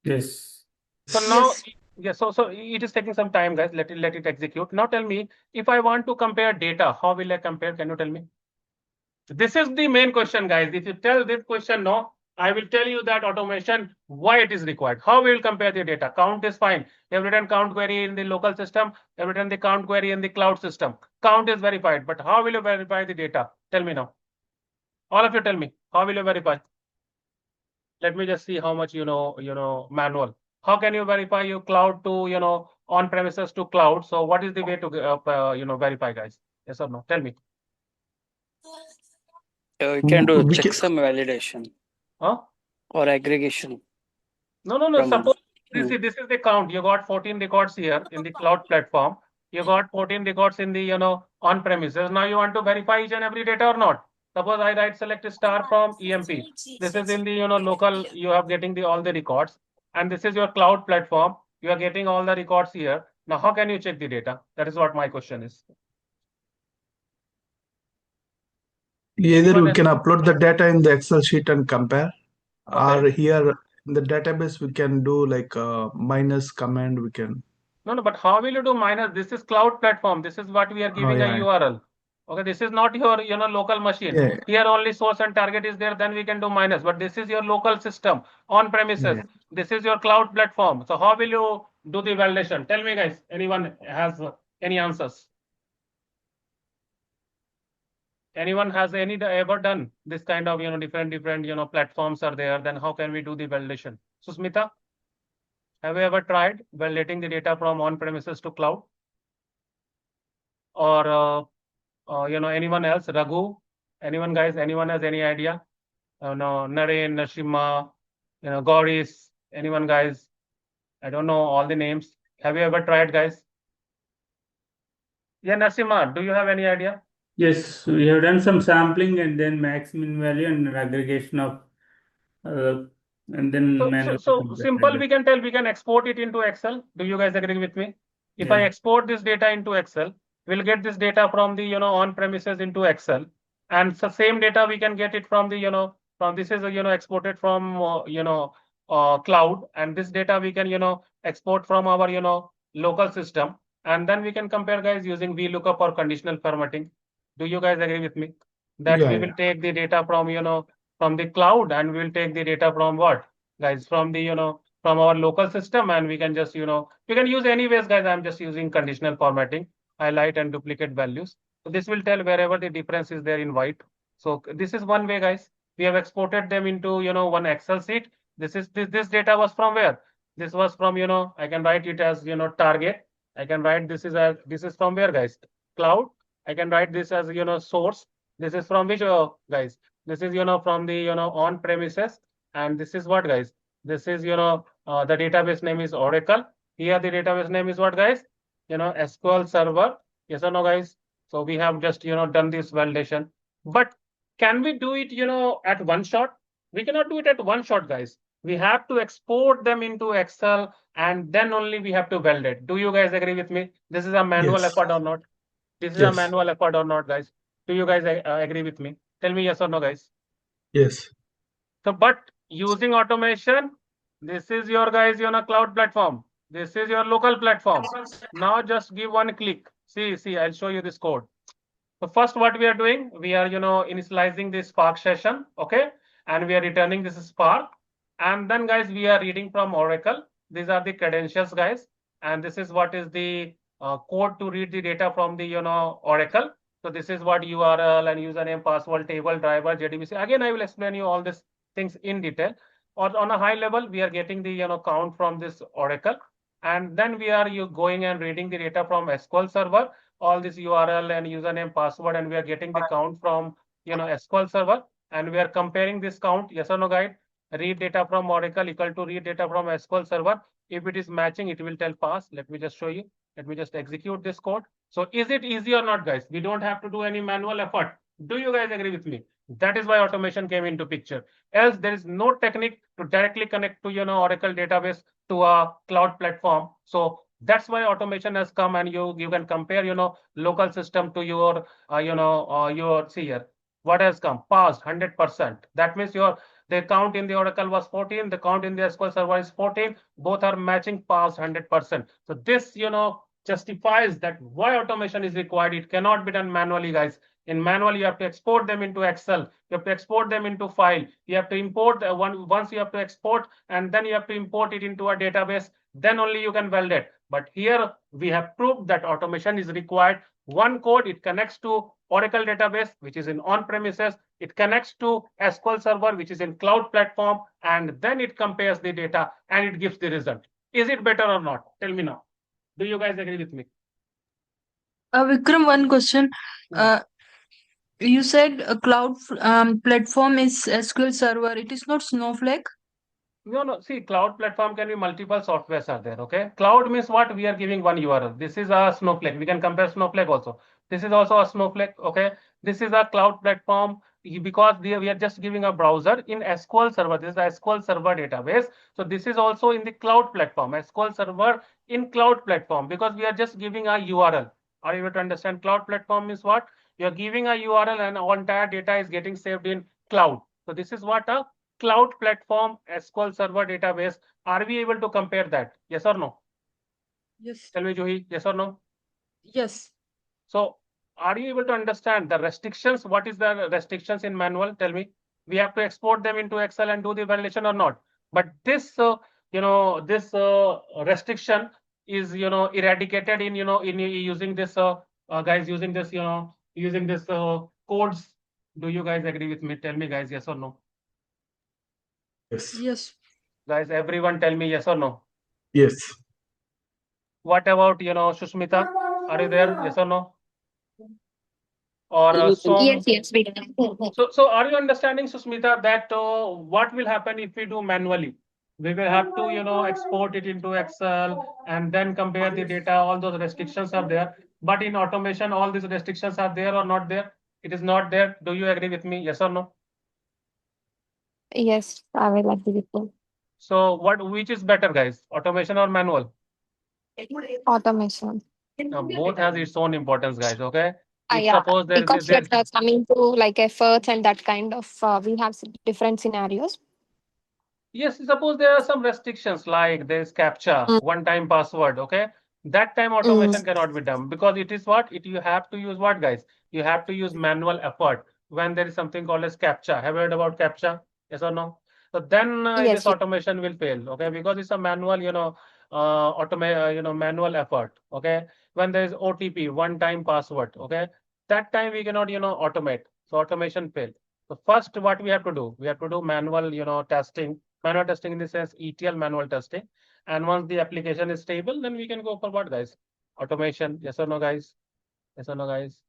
Yes. So now, yeah, so it is taking some time, guys. Let it execute. Now tell me, if I want to compare data, how will I compare? Can you tell me? This is the main question, guys. If you tell this question no, I will tell you that automation, why it is required. How we will compare the data? Count is fine. You have written count query in the local system. You have written the count query in the cloud system. Count is verified, but how will you verify the data? Tell me now. All of you tell me, how will you verify? Let me just see how much manual. How can you verify your cloud to, on premises to cloud? So what is the way to, verify, guys? Yes or no? Tell me. You can do We can, checksum validation Huh? or aggregation. No. From- Suppose this is the count. You got 14 records here in the cloud platform. You got 14 records in the, on premises. Now you want to verify each and every data or not? Suppose I write select star from EMP. This is in the, local, you are getting all the records. And this is your cloud platform. You are getting all the records here. Now, how can you check the data? That is what my question is. either Anyone we has- can upload the data in the Excel sheet and compare, Okay. or here in the database we can do like a minus command. We can. No, but how will you do minus? This is cloud platform. This is what we are giving a yeah. URL. Okay, this is not your, local machine. Yeah. Here only source and target is there, then we can do minus. But this is your local system on premises. Yeah. This is your cloud platform. So how will you do the validation? Tell me, guys. Anyone has any answers? Anyone has ever done this kind of, different, platforms are there? Then how can we do the validation? Susmita, have you ever tried validating the data from on premises to cloud? Or anyone else? Raghu, anyone, guys? Anyone has any idea? No, Naren, Nashima, Gauris, anyone, guys? I don't know all the names. Have you ever tried, guys? Yeah, Nashima, do you have any idea? Yes, we have done some sampling and then maximum value and aggregation of and then manually So compare simple, like we can tell we can export it into Excel. Do you guys agree with me? If I Yeah. export this data into Excel, we'll get this data from the, on premises into Excel. And the same data we can get it from the, from this is, exported from, cloud. And this data we can, export from our, local system. And then we can compare, guys, using VLOOKUP or conditional formatting. Do you guys agree with me? That Yeah, we will take the data from, from the cloud, and we will take the data from what, guys? From the, from our local system, and we can just, you can use anyways, guys. I'm just using conditional formatting, highlight and duplicate values. So this will tell wherever the difference is there in white. So this is one way, guys. We have exported them into, one Excel sheet. This data was from where? This was from, I can write it as, target. I can write this is from where, guys? Cloud. I can write this as, source. This is from which, guys? This is, from the, on premises. And this is what, guys? This is, the database name is Oracle. Here the database name is what, guys? SQL Server. Yes or no, guys? So we have just, done this validation. But can we do it, at one shot? We cannot do it at one shot, guys. We have to export them into Excel, and then only we have to validate. Do you guys agree with me? This is a manual Yes. effort or not? This is a Yes. manual effort or not, guys? Do you guys agree with me? Tell me yes or no, guys. Yes. So, but using automation, this is your, guys, cloud platform. This is your local platform. Now just give one click. See, I'll show you this code. So first, what we are doing, we are, initializing this Spark session, okay? And we are returning this Spark. And then, guys, we are reading from Oracle. These are the credentials, guys. And this is what is the code to read the data from the, Oracle. So this is what URL and username, password, table, driver, JDBC. Again, I will explain you all these things in detail. Or on a high level, we are getting the, count from this Oracle. And then we are going and reading the data from SQL Server, all this URL and username, password, and we are getting the count from, SQL Server. And we are comparing this count, yes or no, guys? Read data from Oracle equal to read data from SQL Server. If it is matching, it will tell pass. Let me just show you. Let me just execute this code. So is it easy or not, guys? We don't have to do any manual effort. Do you guys agree with me? That is why automation came into picture. Else there is no technique to directly connect to, Oracle database to a cloud platform. So that's why automation has come, and you can compare, local system to your, your, see here, what has come? Passed 100%. That means the count in the Oracle was 14, the count in the SQL Server is 14. Both are matching, passed 100%. So this, justifies that why automation is required. It cannot be done manually, guys. In manual, you have to export them into Excel. You have to export them into file. You have to import once you have to export, and then you have to import it into a database. Then only you can validate. But here we have proved that automation is required. One code, it connects to Oracle database, which is in on-premises. It connects to SQL Server, which is in cloud platform, and then it compares the data and it gives the result. Is it better or not? Tell me now. Do you guys agree with me? Vikram, one question. You said a cloud platform is SQL Server. It is not Snowflake. No. See, cloud platform can be multiple softwares are there. Okay. Cloud means what? We are giving one URL. This is a Snowflake. We can compare Snowflake also. This is also a Snowflake. Okay. This is a cloud platform because we are just giving a browser in SQL Server. This is a SQL Server database. So this is also in the cloud platform. SQL Server in cloud platform, because we are just giving a URL. Are you able to understand? Cloud platform means what? You are giving a URL and all entire data is getting saved in cloud. So this is what a cloud platform SQL Server database. Are we able to compare that? Yes or no? Yes. Tell me, Juhi, yes or no? Yes. So are you able to understand the restrictions? What is the restrictions in manual? Tell me. We have to export them into Excel and do the validation or not? But this, this restriction is, eradicated in, in using this, guys, using this, using this codes. Do you guys agree with me? Tell me, guys, yes or no? Yes. Yes. Guys, everyone tell me yes or no. Yes. What about, Sushmita? Are you there? Yes or no? Or Yes, yes, we can. so are you understanding, Susmita, that what will happen if we do manually? We will have to, export it into Excel and then compare the data. All those restrictions are there. But in automation, all these restrictions are there or not there? It is not there. Do you agree with me? Yes or no? Yes, I will agree with you. So which is better, guys? Automation or manual? Automation. Both has its own importance, guys. Okay. If Yeah, suppose there because is like coming to like efforts and that kind of, we have different scenarios. yes, suppose there are some restrictions like there's CAPTCHA, one-time password, okay? That time automation cannot be done because it is what? You have to use what, guys? You have to use manual effort when there is something called as CAPTCHA. Have you heard about CAPTCHA? Yes or no? So then Yes, this automation will fail, okay, because it's a manual, manual effort, okay. When there is OTP, one-time password, okay, that time we cannot, automate. So automation fail. So first, what we have to do? We have to do manual, testing. Manual testing in the sense ETL manual testing. And once the application is stable, then we can go for what, guys? Automation. Yes or no, guys? Yes or no, guys?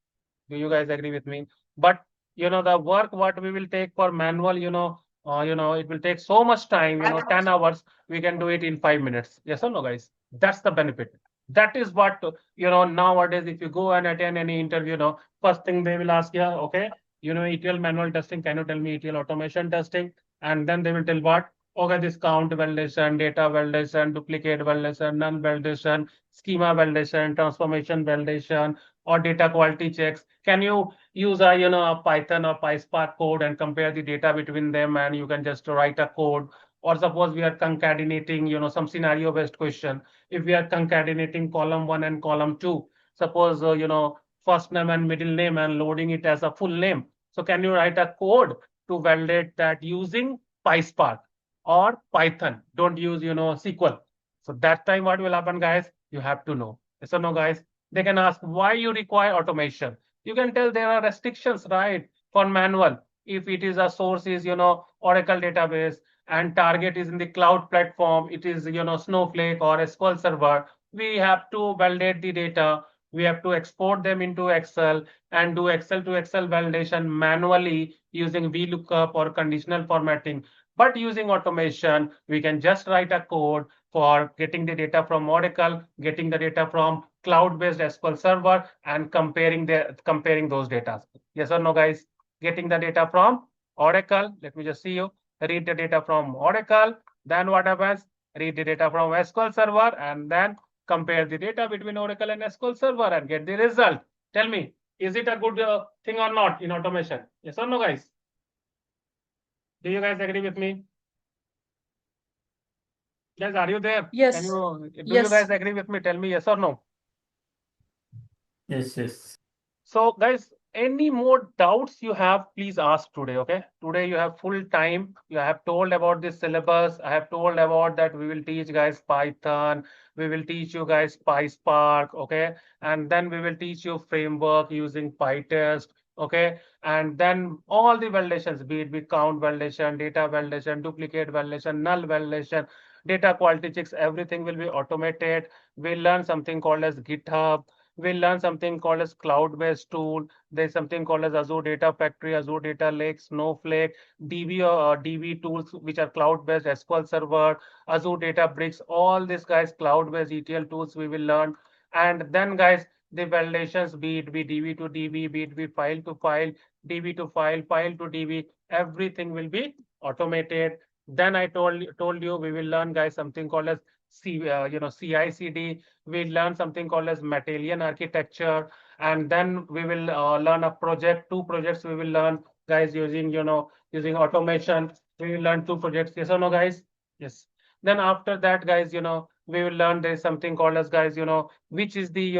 Do you guys agree with me? But the work what we will take for manual, it will take so much time, 10 hours, we can do it in 5 minutes. Yes or no, guys? That's the benefit. That is what, nowadays, if you go and attend any interview, first thing they will ask you, okay, ETL manual testing, can you tell me ETL automation testing? And then they will tell what? Okay, this count validation, data validation, duplicate validation, null validation, schema validation, transformation validation, or data quality checks. Can you use a Python or PySpark code and compare the data between them, and you can just write a code? Or suppose we are concatenating, some scenario based question. If we are concatenating column 1 and column 2, suppose first name and middle name and loading it as a full name. So can you write a code to validate that using PySpark or Python? Don't use SQL. So that time what will happen, guys? You have to know. Yes or no, guys? They can ask why you require automation. You can tell there are restrictions, right, for manual. If it is a source is, Oracle database, and target is in the cloud platform, it is, Snowflake or SQL Server, we have to validate the data. We have to export them into Excel and do Excel to Excel validation manually using VLOOKUP or conditional formatting. But using automation, we can just write a code for getting the data from Oracle, getting the data from cloud-based SQL Server, and comparing those data. Yes or no, guys? Getting the data from Oracle. Let me just see you. Read the data from Oracle. Then what happens? Read the data from SQL Server, and then compare the data between Oracle and SQL Server and get the result. Tell me, is it a good thing or not in automation? Yes or no, guys? Do you guys agree with me? Guys, are you there? Yes. Do you Yes. guys agree with me? Tell me yes or no. Yes, yes. So guys, any more doubts you have, please ask today, okay? Today you have full time. You have told about this syllabus. I have told about that we will teach guys Python. We will teach you guys PySpark, okay? And then we will teach you framework using PyTest, okay? And then all the validations, be it count validation, data validation, duplicate validation, null validation, data quality checks, everything will be automated. We'll learn something called as GitHub. We'll learn something called as cloud-based tool. There's something called as Azure Data Factory, Azure Data Lake, Snowflake, DB tools, which are cloud-based SQL Server, Azure Databricks, all these guys, cloud-based ETL tools we will learn. And then guys, the validations, be it be DB to DB, be it be file to file, DB to file, file to DB, everything will be automated. Then I told you we will learn guys something called as CI/CD. We learn something called as Matillion architecture, and then we will learn a project. 2 projects we will learn, guys, using using automation. We will learn 2 projects. Yes or no, guys? Yes. Then after that, guys, we will learn there is something called as guys, which is the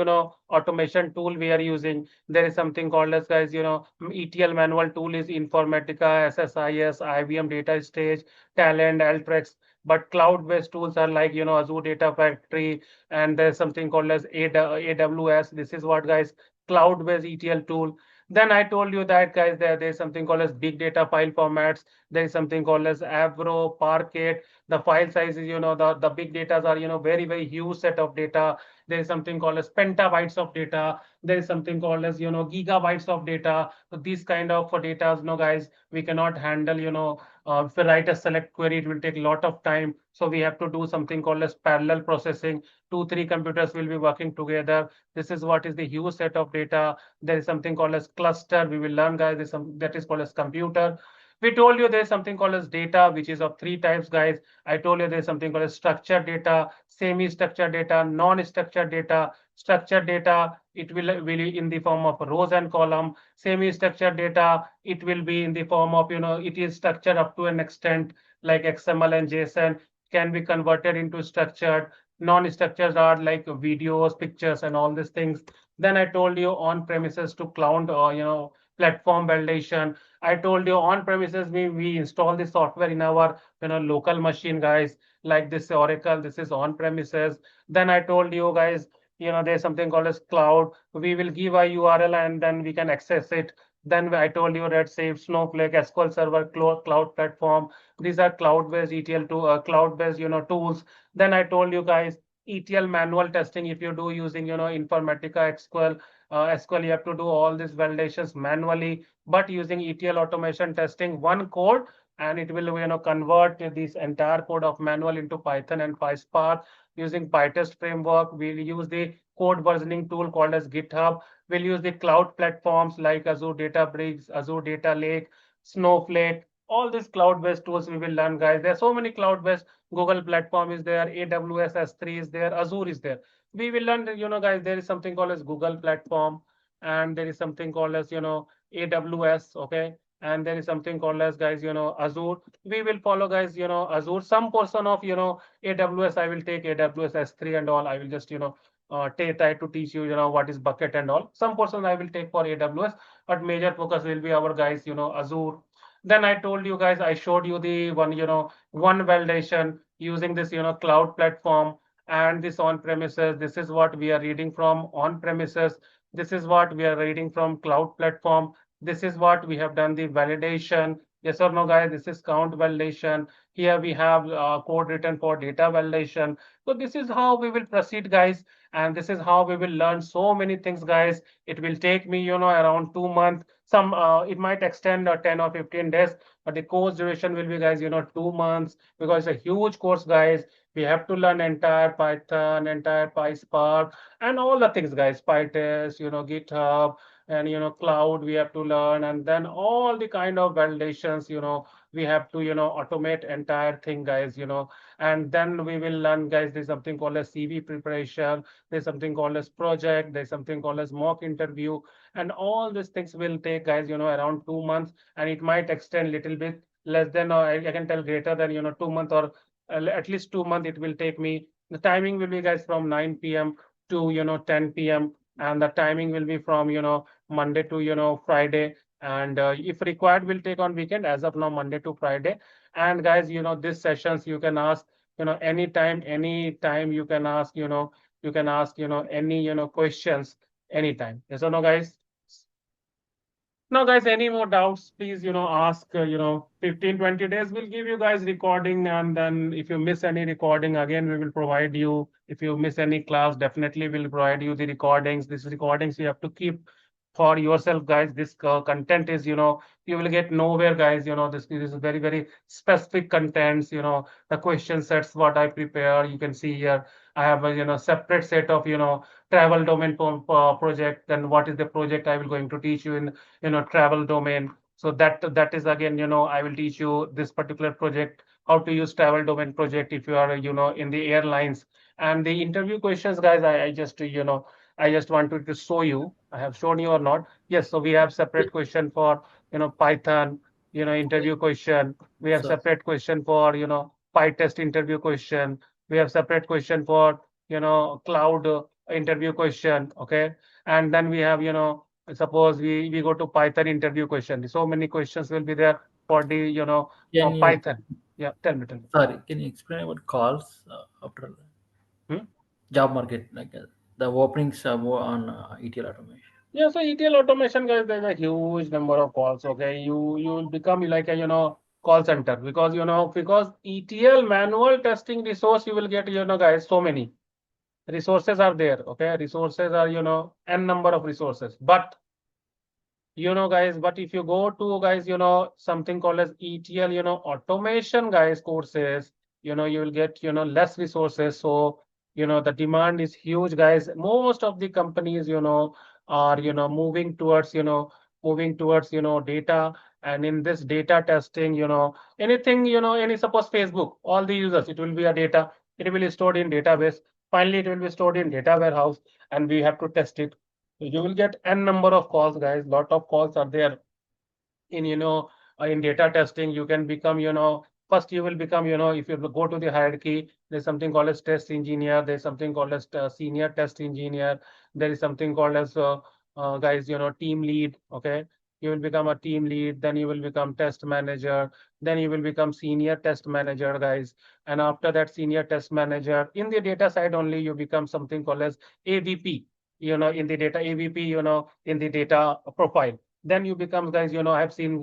automation tool we are using. There is something called as guys, ETL manual tool is Informatica, SSIS, IBM Data Stage, Talent, Alteryx. But cloud-based tools are like Azure Data Factory, and there's something called as AWS. This is what, guys, cloud-based ETL tool. Then I told you that, guys, there's something called as big data file formats. There is something called as Avro, Parquet. The file size is, the big data are, very, very huge set of data. There is something called as petabytes of data. There is something called as, gigabytes of data. So these kind of data, guys, we cannot handle, if we write a select query, it will take a lot of time. So we have to do something called as parallel processing. 2-3 computers will be working together. This is what is the huge set of data. There is something called as cluster. We will learn, guys, that is called as computer. We told you there's something called as data, which is of 3 types, guys. I told you there's something called as structured data, semi-structured data, non-structured data. Structured data, it will be in the form of rows and column. Semi-structured data, it will be in the form of, it is structured up to an extent like XML and JSON, can be converted into structured. Non-structured are like videos, pictures, and all these things. Then I told you on premises to cloud, platform validation. I told you on premises we install the software in our local machine, guys, like this Oracle. This is on premises. Then I told you guys, there's something called as cloud. We will give a URL and then we can access it. Then I told you Redshift, Snowflake, SQL Server, cloud platform. These are cloud-based ETL to cloud-based tools. Then I told you guys ETL manual testing. If you do using Informatica SQL, you have to do all these validations manually. But using ETL automation testing, one code, and it will convert this entire code of manual into Python and PySpark using PyTest framework. We'll use the code versioning tool called as GitHub. We'll use the cloud platforms like Azure Databricks, Azure Data Lake, Snowflake. All these cloud-based tools we will learn, guys. There are so many cloud-based. Google platform is there, AWS S3 is there, Azure is there. We will learn, guys, there is something called as Google platform, and there is something called as, AWS, okay? And there is something called as, guys, Azure. We will follow, guys, Azure. Some portion of, AWS, I will take AWS S3 and all. I will just, try to teach you, what is bucket and all. Some portion I will take for AWS, but major focus will be our, guys, Azure. Then I told you guys, I showed you the one validation using this, cloud platform and this on premises. This is what we are reading from on premises. This is what we are reading from cloud platform. This is what we have done the validation. Yes or no, guys? This is count validation. Here we have code written for data validation. So this is how we will proceed, guys. And this is how we will learn so many things, guys. It will take me, around 2 months. Some it might extend 10 or 15 days, but the course duration will be, guys, 2 months, because it's a huge course, guys. We have to learn entire Python, entire PySpark, and all the things, guys. PyTest, GitHub, and cloud we have to learn, and then all the kind of validations, we have to automate entire thing, guys. And then we will learn, guys, there's something called as CV preparation, there's something called as project, there's something called as mock interview, and all these things will take, guys, around 2 months, and it might extend little bit less than, I can tell greater than 2 months, or at least 2 months it will take me. The timing will be, guys, from 9 p.m. to 10 p.m. and the timing will be from Monday to Friday, and if required we'll take on weekend. As of now, Monday to Friday. And guys, these sessions you can ask anytime you can ask any questions anytime. Yes or no, guys? Now, guys, any more doubts, please, ask, 15-20 days we'll give you guys recording. And then if you miss any recording, again, we will provide you. If you miss any class, definitely we'll provide you the recordings. These recordings you have to keep for yourself, guys. This content is, you will get nowhere, guys. This is very, very specific contents, the question sets, what I prepare. You can see here, I have a, separate set of, travel domain project. Then what is the project I will going to teach you in, travel domain. So that is again, I will teach you this particular project, how to use travel domain project if you are, in the airlines. And the interview questions, guys, I just, I just wanted to show you. I have shown you or not. Yes, so we have separate question for, Python, interview question. We have So- separate question for, PyTest interview question. We have separate question for, cloud interview question. Okay. And then we have, suppose we go to Python interview question. So many questions will be there for the, Can you, Python. Yeah, tell me. sorry, can you explain about calls after job market, like the openings more on ETL automation? Yeah, so ETL automation, guys, there's a huge number of calls. Okay, you will become like a call center, because because ETL manual testing resource you will get, guys, so many resources are there. Okay, resources are n number of resources, but guys, but if you go to, guys, something called as ETL automation, guys, courses, you will get less resources. So the demand is huge, guys. Most of the companies are moving towards data. And in this data testing, anything, any, suppose Facebook, all the users, it will be a data, it will be stored in database. Finally it will be stored in data warehouse, and we have to test it. So you will get n number of calls, guys. Lot of calls are there in in data testing. You can become, first you will become, if you go to the hierarchy, there's something called as test engineer, there's something called as senior test engineer, there is something called as guys, team lead. Okay, you will become a team lead, then you will become test manager, then you will become senior test manager, guys. And after that senior test manager, in the data side only, you become something called as AVP, in the data AVP, in the data profile. Then you become, guys, I've seen,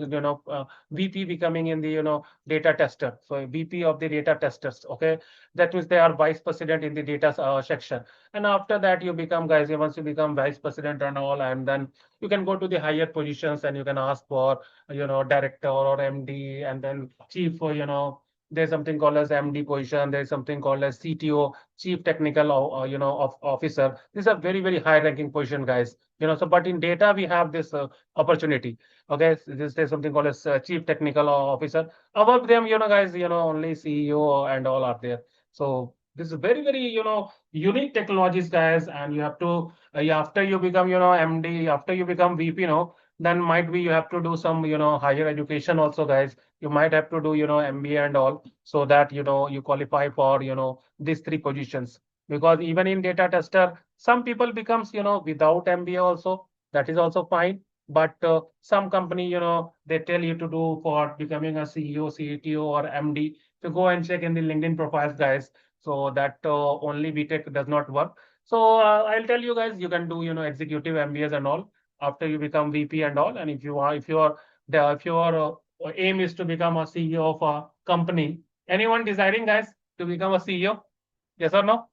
VP becoming in the, data tester. So VP of the data testers, okay? That means they are vice president in the data section. And after that, you become, guys, once you become vice president and all, and then you can go to the higher positions and you can ask for, director or MD, and then chief, there's something called as MD position. There's something called as CTO, chief technical, officer. These are very, very high ranking position, guys. So, but in data, we have this opportunity. Okay, so there's something called as chief technical officer. Above them, guys, only CEO and all are there. So this is very, very, unique technologies, guys. And you have to, after you become, MD, after you become VP, then might be you have to do some, higher education also, guys. You might have to do, MBA and all, so that, you qualify for, these three positions. Because even in data tester, some people becomes, without MBA also, that is also fine. But some company, they tell you to do for becoming a CEO, CTO, or MD, to go and check in the LinkedIn profiles, guys. So that only BTech does not work. So I'll tell you guys, you can do, executive MBAs and all after you become VP and all. And if your aim is to become a CEO of a company, anyone desiring, guys, to become a CEO? Yes or no?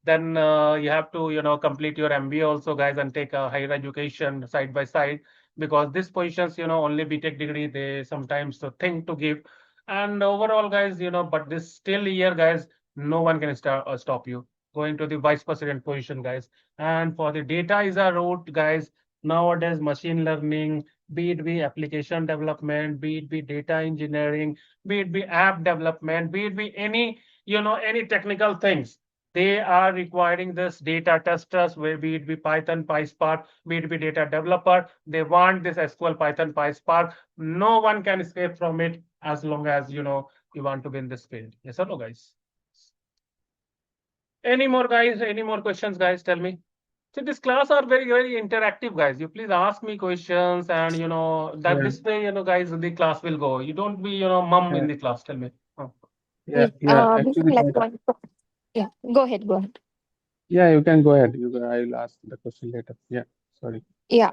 Then you have to, complete your MBA also, guys, and take a higher education side by side, because these positions, only BTech degree, they sometimes think to give. And overall, guys, but this still year, guys, no one can stop you going to the vice president position, guys. And for the data is a route, guys. Nowadays, machine learning, be application development, be data engineering, be app development, be any, any technical things, they are requiring this data testers, where be it be Python, PySpark, be it be data developer. They want this SQL, Python, PySpark. No one can escape from it as long as, you want to be in this field. Yes or no, guys? Any more, guys? Any more questions, guys? Tell me. So this class are very, very interactive, guys. You please ask me questions, and that this way, guys, the class will go. You don't be, mum in the class. Tell me. Oh. Become like one. Yeah, go ahead, go ahead. Yeah, you can go ahead. I'll ask the question later. Yeah, sorry. Yeah,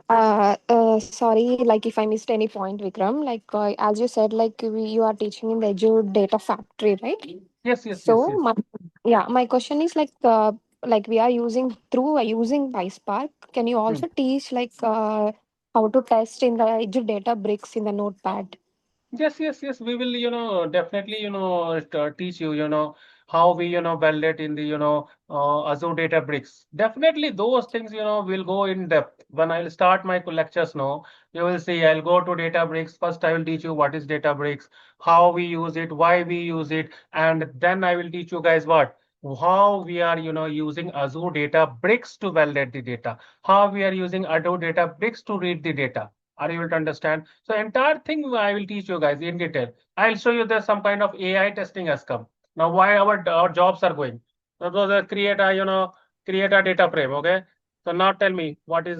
sorry, like if I missed any point, Vikram, like as you said, like you are teaching in the Azure Data Factory, right? Yes, yes, So yes, yes. my question is like we are using PySpark. Can you also teach like how to test in the Azure Databricks in the Notepad? Yes, yes, yes. We will, definitely, teach you, how we, validate in the, Azure Databricks. Definitely those things, will go in depth. When I'll start my lectures now, you will see I'll go to Databricks. First, I will teach you what is Databricks, how we use it, why we use it. And then I will teach you guys how we are, using Azure Databricks to validate the data, how we are using Azure Databricks to read the data. Are you able to understand? So entire thing I will teach you guys in detail. I'll show you there's some kind of AI testing has come. Now why our jobs are going. So those create a data frame. Okay. So now tell me what is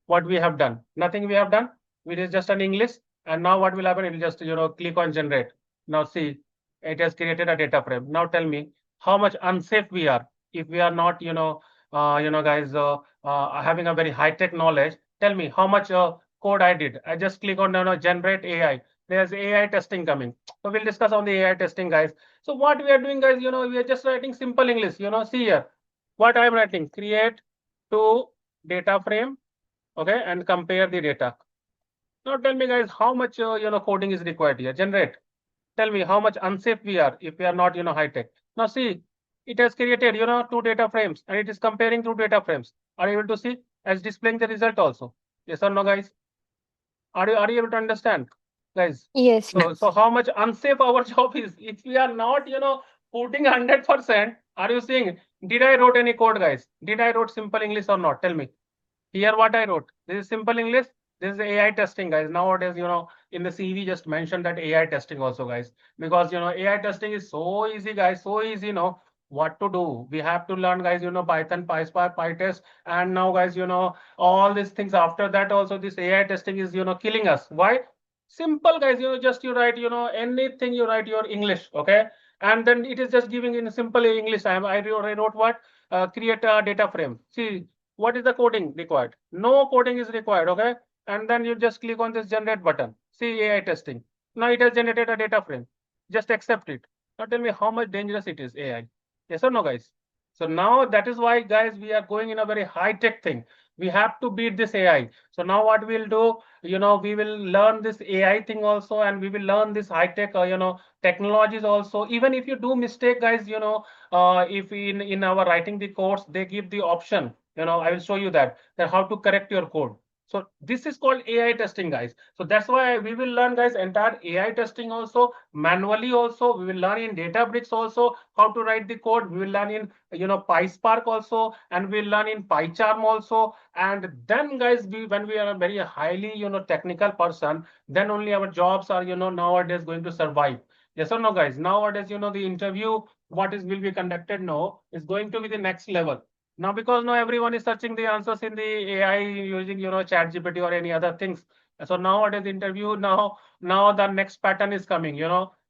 what we have done. Nothing we have done. It is just an English. And now what will happen? It will just click on generate. Now see, it has created a data frame. Now tell me how much unsafe we are if we are not guys having a very high tech knowledge. Tell me how much code I did. I just click on generate AI. There's AI testing coming. So we'll discuss on the AI testing, guys. So what we are doing, guys, we are just writing simple English. See here, what I'm writing: create to data frame, okay, and compare the data. Now tell me, guys, how much coding is required here? Generate. Tell me how much unsafe we are if we are not high tech. Now see, it has created two data frames, and it is comparing two data frames. Are you able to see? As displaying the result also. Yes or no, guys? Are you able to understand, guys? Yes. So how much unsafe our job is if we are not putting 100%? Are you seeing? Did I wrote any code, guys? Did I wrote simple English or not? Tell me. Here what I wrote. This is simple English. This is AI testing, guys. Nowadays, in the CV just mentioned that AI testing also, guys, because AI testing is so easy, guys. So easy, what to do. We have to learn, guys, Python, PySpark, PyTest, and now, guys, all these things. After that, also this AI testing is, killing us. Why? Simple, guys. Just you write, anything you write your English, okay, and then it is just giving in simple English. I wrote what? Create a data frame. See, what is the coding required? No coding is required, okay, and then you just click on this generate button. See AI testing. Now it has generated a data frame. Just accept it. Now tell me how much dangerous it is, AI. Yes or no, guys? So now that is why, guys, we are going in a very high-tech thing. We have to beat this AI. So now what we'll do, we will learn this AI thing also, and we will learn this high-tech, technologies also. Even if you do mistake, guys, if in our writing the codes, they give the option, I will show you that how to correct your code. So this is called AI testing, guys. So that's why we will learn, guys, entire AI testing also, manually also. We will learn in Databricks also how to write the code. We will learn in, PySpark also, and we'll learn in PyCharm also. And then, guys, when we are a very highly, technical person, then only our jobs are, nowadays going to survive. Yes or no, guys? Nowadays, the interview, what is will be conducted now is going to be the next level. Now, because now everyone is searching the answers in the AI using, ChatGPT or any other things. So nowadays interview, now the next pattern is coming,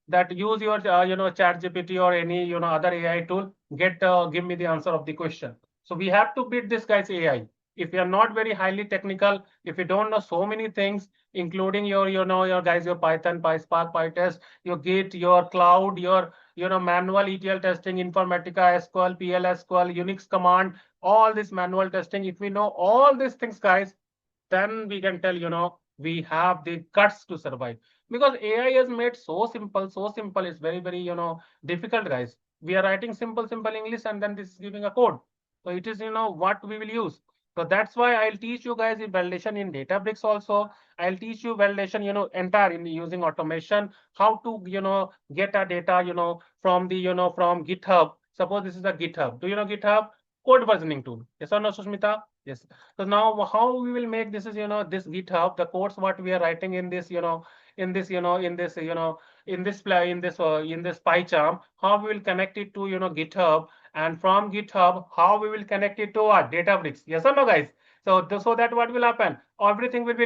that use your, ChatGPT or any, other AI tool, give me the answer of the question. So we have to beat this guy's AI. If you are not very highly technical, if you don't know so many things, including your, your guys, your Python, PySpark, PyTest, your Git, your cloud, your, manual ETL testing, Informatica, SQL, PL, SQL, Unix command, all this manual testing. If we know all these things, guys, then we can tell, we have the guts to survive. Because AI is made so simple, it's very, very, difficult, guys. We are writing simple English, and then this is giving a code. So it is, what we will use. So that's why I'll teach you guys the validation in Databricks also. I'll teach you validation, entire in using automation, how to, get a data, from the, from GitHub. Suppose this is a GitHub. Do you know GitHub? Code versioning tool. Yes or no, Sushmita? Yes. So now how we will make this is, this GitHub, the codes what we are writing in this, in this, in this, in this PyCharm, how we will connect it to, GitHub, and from GitHub, how we will connect it to our Databricks. Yes or no, guys? So, so that what will happen? Everything will be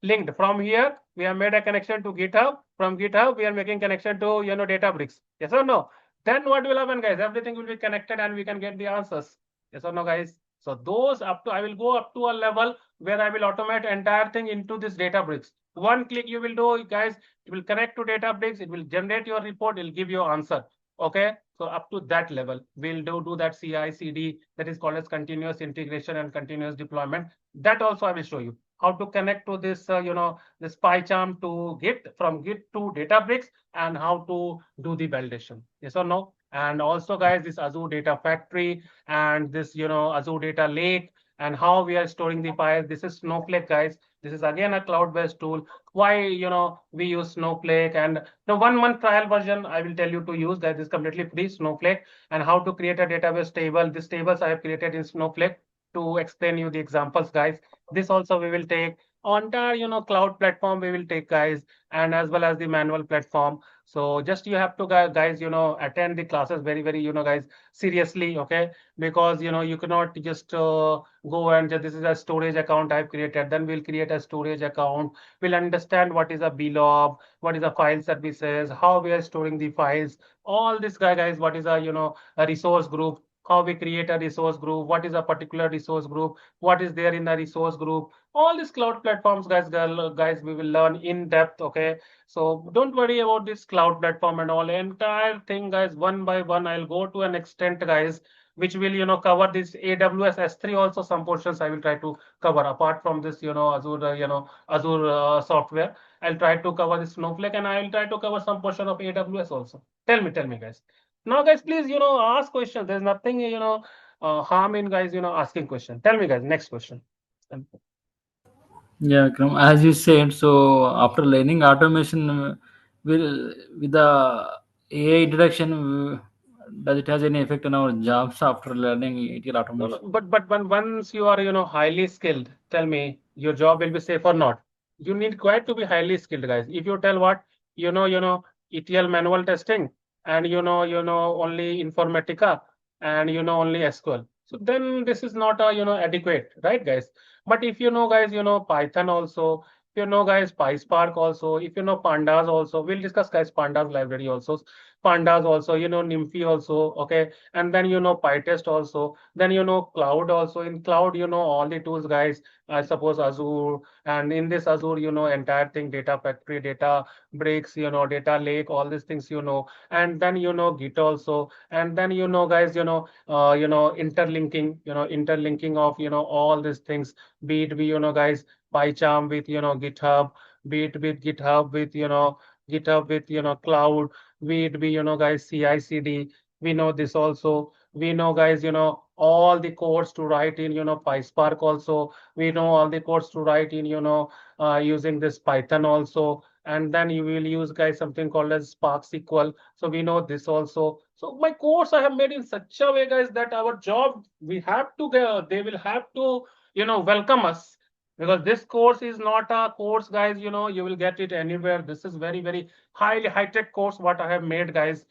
linked. From here, we have made a connection to GitHub. From GitHub, we are making connection to, Databricks. Yes or no? Then what will happen, guys? Everything will be connected, and we can get the answers. Yes or no, guys? So those I will go up to a level where I will automate entire thing into this Databricks. One click you will do, guys, it will connect to Databricks, it will generate your report, it will give you answer. Okay, so up to that level, we'll do that CI/CD, that is called as continuous integration and continuous deployment. That also I will show you how to connect to this, this PyCharm to Git, from Git to Databricks, and how to do the validation. Yes or no? And also, guys, this Azure Data Factory and this, Azure Data Lake, and how we are storing the files. This is Snowflake, guys. This is again a cloud-based tool. Why, we use Snowflake, and the 1 month trial version I will tell you to use, that is completely free, Snowflake, and how to create a database table. These tables I have created in Snowflake to explain you the examples, guys. This also we will take entire, cloud platform we will take, guys, and as well as the manual platform. So just you have to, guys, attend the classes very, very, guys, seriously, okay? Because, you cannot just go and this is a storage account I've created. Then we'll create a storage account. We'll understand what is a blob, what is a file services, how we are storing the files. All this, guys, what is a, a resource group, how we create a resource group, what is a particular resource group, what is there in the resource group. All these cloud platforms, guys, we will learn in depth, okay? So don't worry about this cloud platform and all. Entire thing, guys, one by one, I'll go to an extent, guys, which will, cover this AWS S3 also. Some portions I will try to cover apart from this, Azure, Azure software. I'll try to cover this Snowflake, and I will try to cover some portion of AWS also. Tell me, guys. Now, guys, please, ask questions. There's nothing, harm in, guys, asking question. Tell me, guys, next question. Yeah, Vikram, as you said, so after learning automation, will with the AI introduction, does it has any effect on our jobs after learning ETL automation? No, but when once you are, highly skilled, tell me, your job will be safe or not? You need quite to be highly skilled, guys. If you tell what, ETL manual testing, and only Informatica, and only SQL. So then this is not a adequate, right, guys? But if guys, Python also, if guys, PySpark also, if Pandas also, we'll discuss guys Pandas library also, Pandas also, NIMFI also, okay, and then PyTest also, then cloud also. In cloud, all the tools, guys. I suppose Azure, and in this Azure, entire thing, data factory, data bricks, data lake, all these things, and then Git also, and then guys, interlinking, interlinking of all these things, be it guys, PyCharm with GitHub, be it with GitHub with GitHub with cloud, be it be guys CI/CD. We know this also. We know guys, all the codes to write in PySpark also. We know all the codes to write in using this Python also. And then you will use guys something called as Spark SQL. So we know this also. So my course I have made in such a way, guys, that our job we have to get, they will have to welcome us, because this course is not a course, guys, you will get it anywhere. This is very, very highly high-tech course what I have made, guys,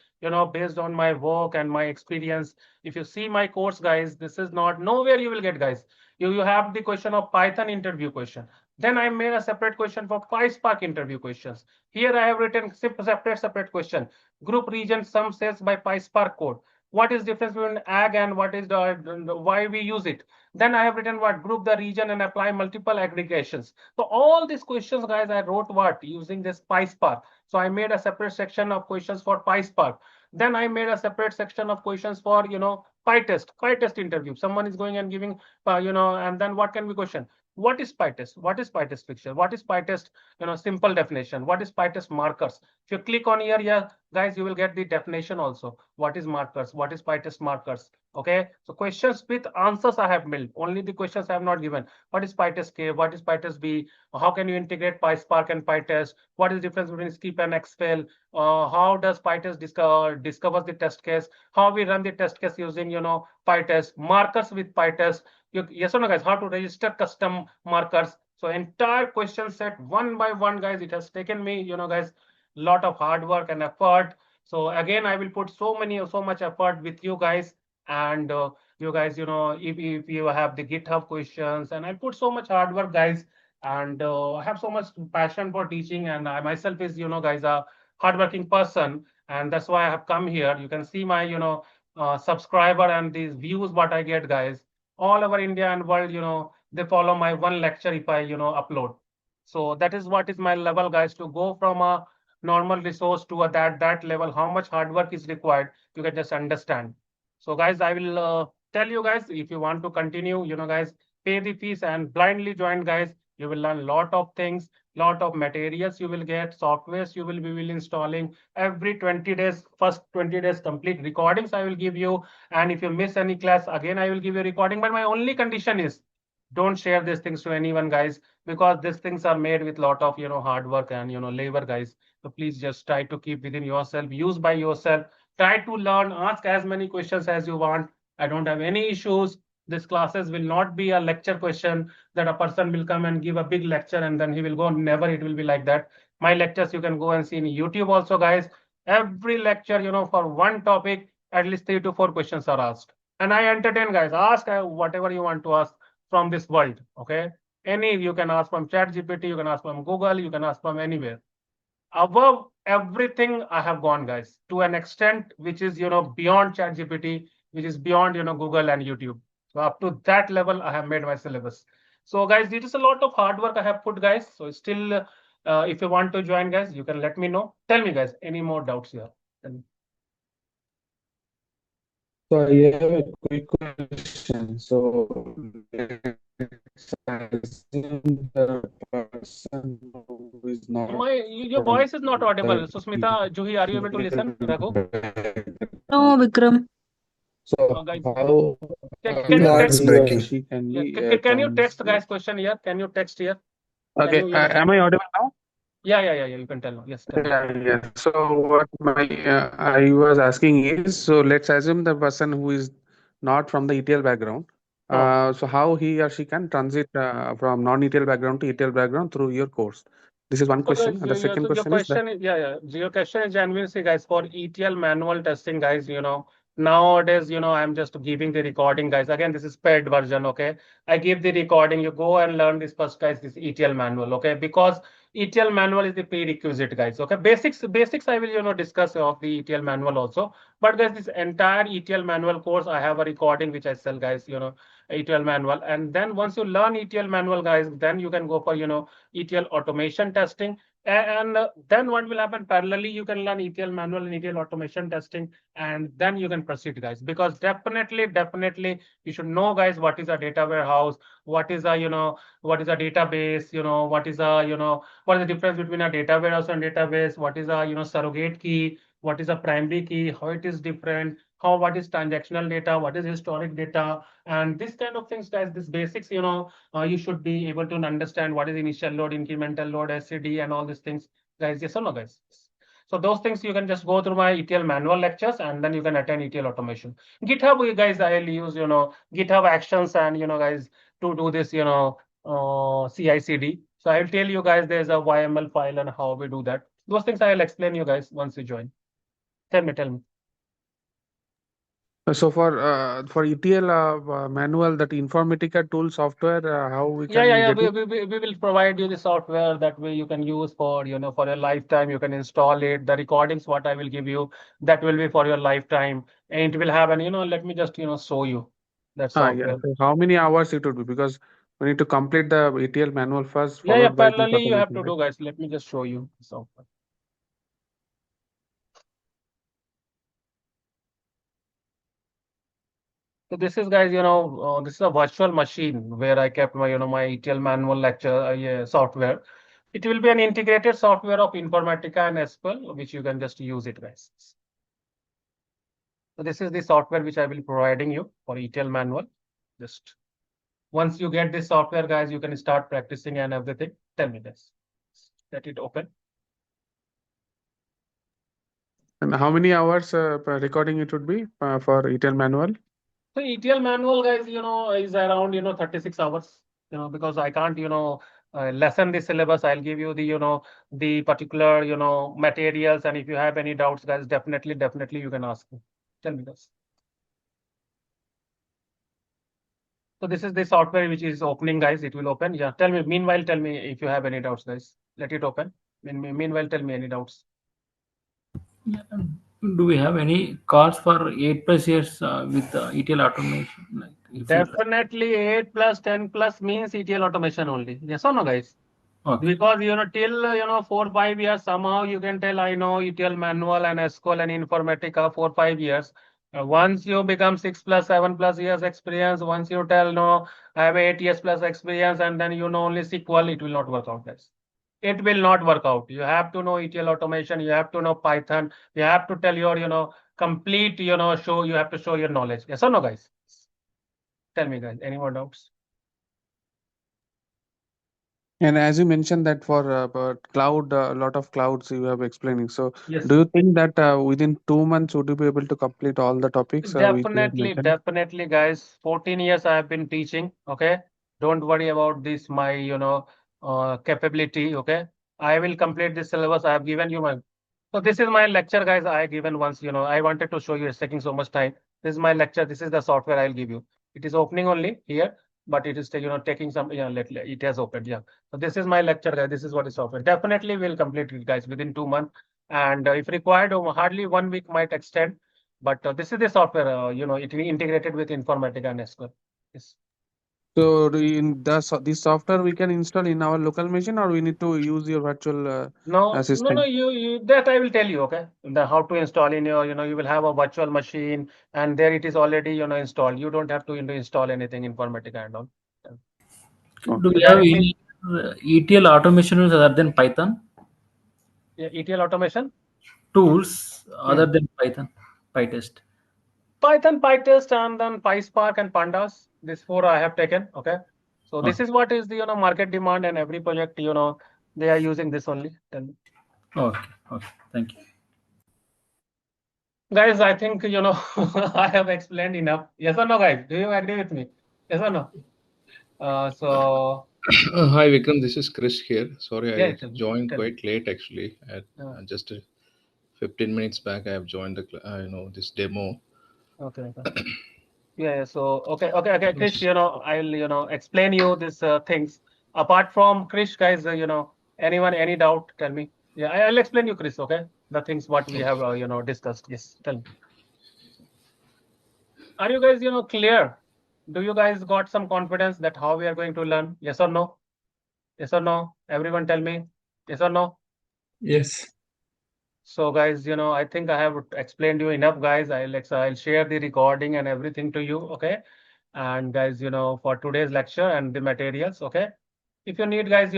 based on my work and my experience. If you see my course, guys, this is not nowhere you will get, guys. You have the question of Python interview question. Then I made a separate question for PySpark interview questions. Here I have written separate question. Group region sum sales by PySpark code. What is difference between ag and what is the why we use it? Then I have written what group the region and apply multiple aggregations. So all these questions, guys, I wrote what using this PySpark. So I made a separate section of questions for PySpark. Then I made a separate section of questions for PyTest interview. Someone is going and giving and then what can be question? What is PyTest? What is PyTest fixture? What is PyTest? Simple definition. What is PyTest markers? If you click on here, yeah, guys, you will get the definition also. What is markers? What is PyTest markers? Okay, so questions with answers I have built. Only the questions I have not given. What is PyTest K? What is PyTest B? How can you integrate PySpark and PyTest? What is the difference between skip and exfil? How does PyTest discovers the test case? How we run the test case using PyTest markers with PyTest? Yes or no, guys? How to register custom markers? So entire question set one by one, guys. It has taken me, guys, lot of hard work and effort. So again, I will put so much effort with you guys. And you guys, if you have the GitHub questions, and I put so much hard work, guys, and I have so much passion for teaching, and I myself is, guys, a hardworking person, and that's why I have come here. You can see my, subscriber and these views what I get, guys, all over India and world. They follow my one lecture if I, upload. So that is what is my level, guys, to go from a normal resource to a that level. How much hard work is required, you can just understand. So guys, I will tell you guys, if you want to continue, guys, pay the fees and blindly join, guys. You will learn lot of things, lot of materials you will get, softwares you will be installing every 20 days, first 20 days complete recordings I will give you. And if you miss any class, again, I will give you a recording. But my only condition is don't share these things to anyone, guys, because these things are made with lot of, hard work and, labor, guys. So please just try to keep within yourself, use by yourself. Try to learn, ask as many questions as you want. I don't have any issues. This classes will not be a lecture question that a person will come and give a big lecture and then he will go. Never it will be like that. My lectures you can go and see in YouTube also, guys. Every lecture, for one topic, at least 3 to 4 questions are asked. And I entertain, guys. Ask whatever you want to ask from this world. Okay. Any you can ask from ChatGPT, you can ask from Google, you can ask from anywhere. Above everything I have gone, guys, to an extent which is beyond ChatGPT, which is beyond Google and YouTube. So up to that level I have made my syllabus. So guys, it is a lot of hard work I have put, guys. So still if you want to join, guys, you can let me know. Tell me, guys, any more doubts here? So I have a quick question. So let's assume the person who is not Your voice is not audible. Susmita, Juhi, are you able to listen? Raghu? No, Vikram. So Guys, how can you It's text? breaking. she can Yeah, be can you text, guys, question here? Can you text here? Okay, Can you, am I audible now? Yeah. You can tell now. Yes, tell me. Yeah. So what I was asking is, so let's assume the person who is not from the ETL background. So how he or she can transit from non-ETL background to ETL background through your course? This is one question. Guys, And the second your question is that question is, yeah. So your question is genuine, see, guys, for ETL manual testing, guys, Nowadays, I'm just giving the recording, guys. Again, this is paid version, okay? I give the recording. You go and learn this first, guys, this ETL manual, okay? Because ETL manual is the prerequisite, guys, okay? Basics I will, discuss of the ETL manual also. But guys, this entire ETL manual course, I have a recording which I sell, guys, ETL manual. And then once you learn ETL manual, guys, then you can go for, ETL automation testing. And then what will happen parallelly, you can learn ETL manual and ETL automation testing, and then you can proceed, guys, because definitely you should know, guys, what is a data warehouse, what is a, what is a database, what is what is the difference between a data warehouse and database, what is a, surrogate key, what is a primary key, how it is different, what is transactional data, what is historic data, and this kind of things, guys, this basics, you should be able to understand what is initial load, incremental load, SCD, and all these things, guys. Yes or no, guys? So those things you can just go through my ETL manual lectures, and then you can attend ETL automation. GitHub, you guys, I'll use, GitHub actions and, guys, to do this, CI/CD. So I'll tell you guys there's a YML file and how we do that. Those things I'll explain you guys once you join. Tell me. So for ETL manual, that Informatica tool software, how we can Yeah. get it? We will provide you the software that way you can use for, for your lifetime. You can install it. The recordings, what I will give you, that will be for your lifetime. And it will have an, let me just, show you that Yeah. software. So how many hours it would be? Because we need to complete the ETL manual first, Yeah, followed by this parallelly you have automation, to right? do, guys. Let me just show you the software. So this is, guys, this is a virtual machine where I kept my, my ETL manual lecture software. It will be an integrated software of Informatica and SQL, which you can just use it, guys. So this is the software which I will be providing you for ETL manual. Just once you get this software, guys, you can start practicing and everything. Tell me this. Let it open. And how many hours per recording it would be for ETL manual? So ETL manual, guys, is around, 36 hours, because I can't, lessen the syllabus. I'll give you the, the particular, materials. And if you have any doubts, guys, definitely you can ask me. Tell me this. So this is the software which is opening, guys. It will open. Yeah. Tell me, meanwhile, tell me if you have any doubts, guys. Let it open. Meanwhile, tell me any doubts. Yeah. Do we have any calls for 8+ years with ETL automation? Like if Definitely 8 plus 10 plus means ETL automation only. Yes or no, guys? okay. Because till 4-5 years, somehow you can tell I know ETL manual and SQL and Informatica 4-5 years. Once you become 6 plus 7 plus years experience, once you tell no, I have 8 years plus experience, and then you know only SQL, it will not work out, guys. It will not work out. You have to know ETL automation. You have to know Python. You have to tell your complete show. You have to show your knowledge. Yes or no, guys? Tell me, guys. Any more doubts? And as you mentioned that for cloud, a lot of clouds you have explaining. So Yes. do you think that within 2 months would you be able to complete all the topics which you have mentioned? Definitely, guys. 14 years I have been teaching. Okay. Don't worry about this, my, capability. Okay. I will complete this syllabus. I have given you my. So this is my lecture, guys. I given once, I wanted to show you. It's taking so much time. This is my lecture. This is the software I'll give you. It is opening only here, but it is, taking some, it has opened. Yeah. So this is my lecture, guys. This is what is software. Definitely we'll complete it, guys, within 2 months. And if required, hardly 1 week might extend. But this is the software, it will integrated with Informatica and SQL. Yes. So in this software we can install in our local machine, or we need to use your virtual No, assistant? you that I will tell you, okay? How to install in your, you will have a virtual machine, and there it is already, installed. You don't have to install anything Informatica and all. Do we have any ETL automation tools other than Python? Yeah, ETL automation Tools other than Python, PyTest. Python, PyTest, and then PySpark and Pandas. These 4 I have taken. Okay. So this is what is the market demand, and every project they are using this only. Then, Okay. Thank you. guys, I think I have explained enough. Yes or no, guys? Do you agree with me? Yes or no? So Hi Vikram, this is Chris here. Sorry, yeah, I joined tell me. quite late actually. At just 15 minutes back, I have joined the this demo. Okay. Yeah. So okay, Krish. I'll explain you these things. Apart from Krish, guys, anyone any doubt? Tell me. Yeah, I'll explain you, Krish. Okay, the things what we have discussed. Yes, tell me. Are you guys clear? Do you guys got some confidence that how we are going to learn? Yes or no? Yes or no? Everyone tell me. Yes or no? Yes. So guys, I think I have explained you enough, guys. I'll share the recording and everything to you, okay? And guys, for today's lecture and the materials, okay? If you need, guys,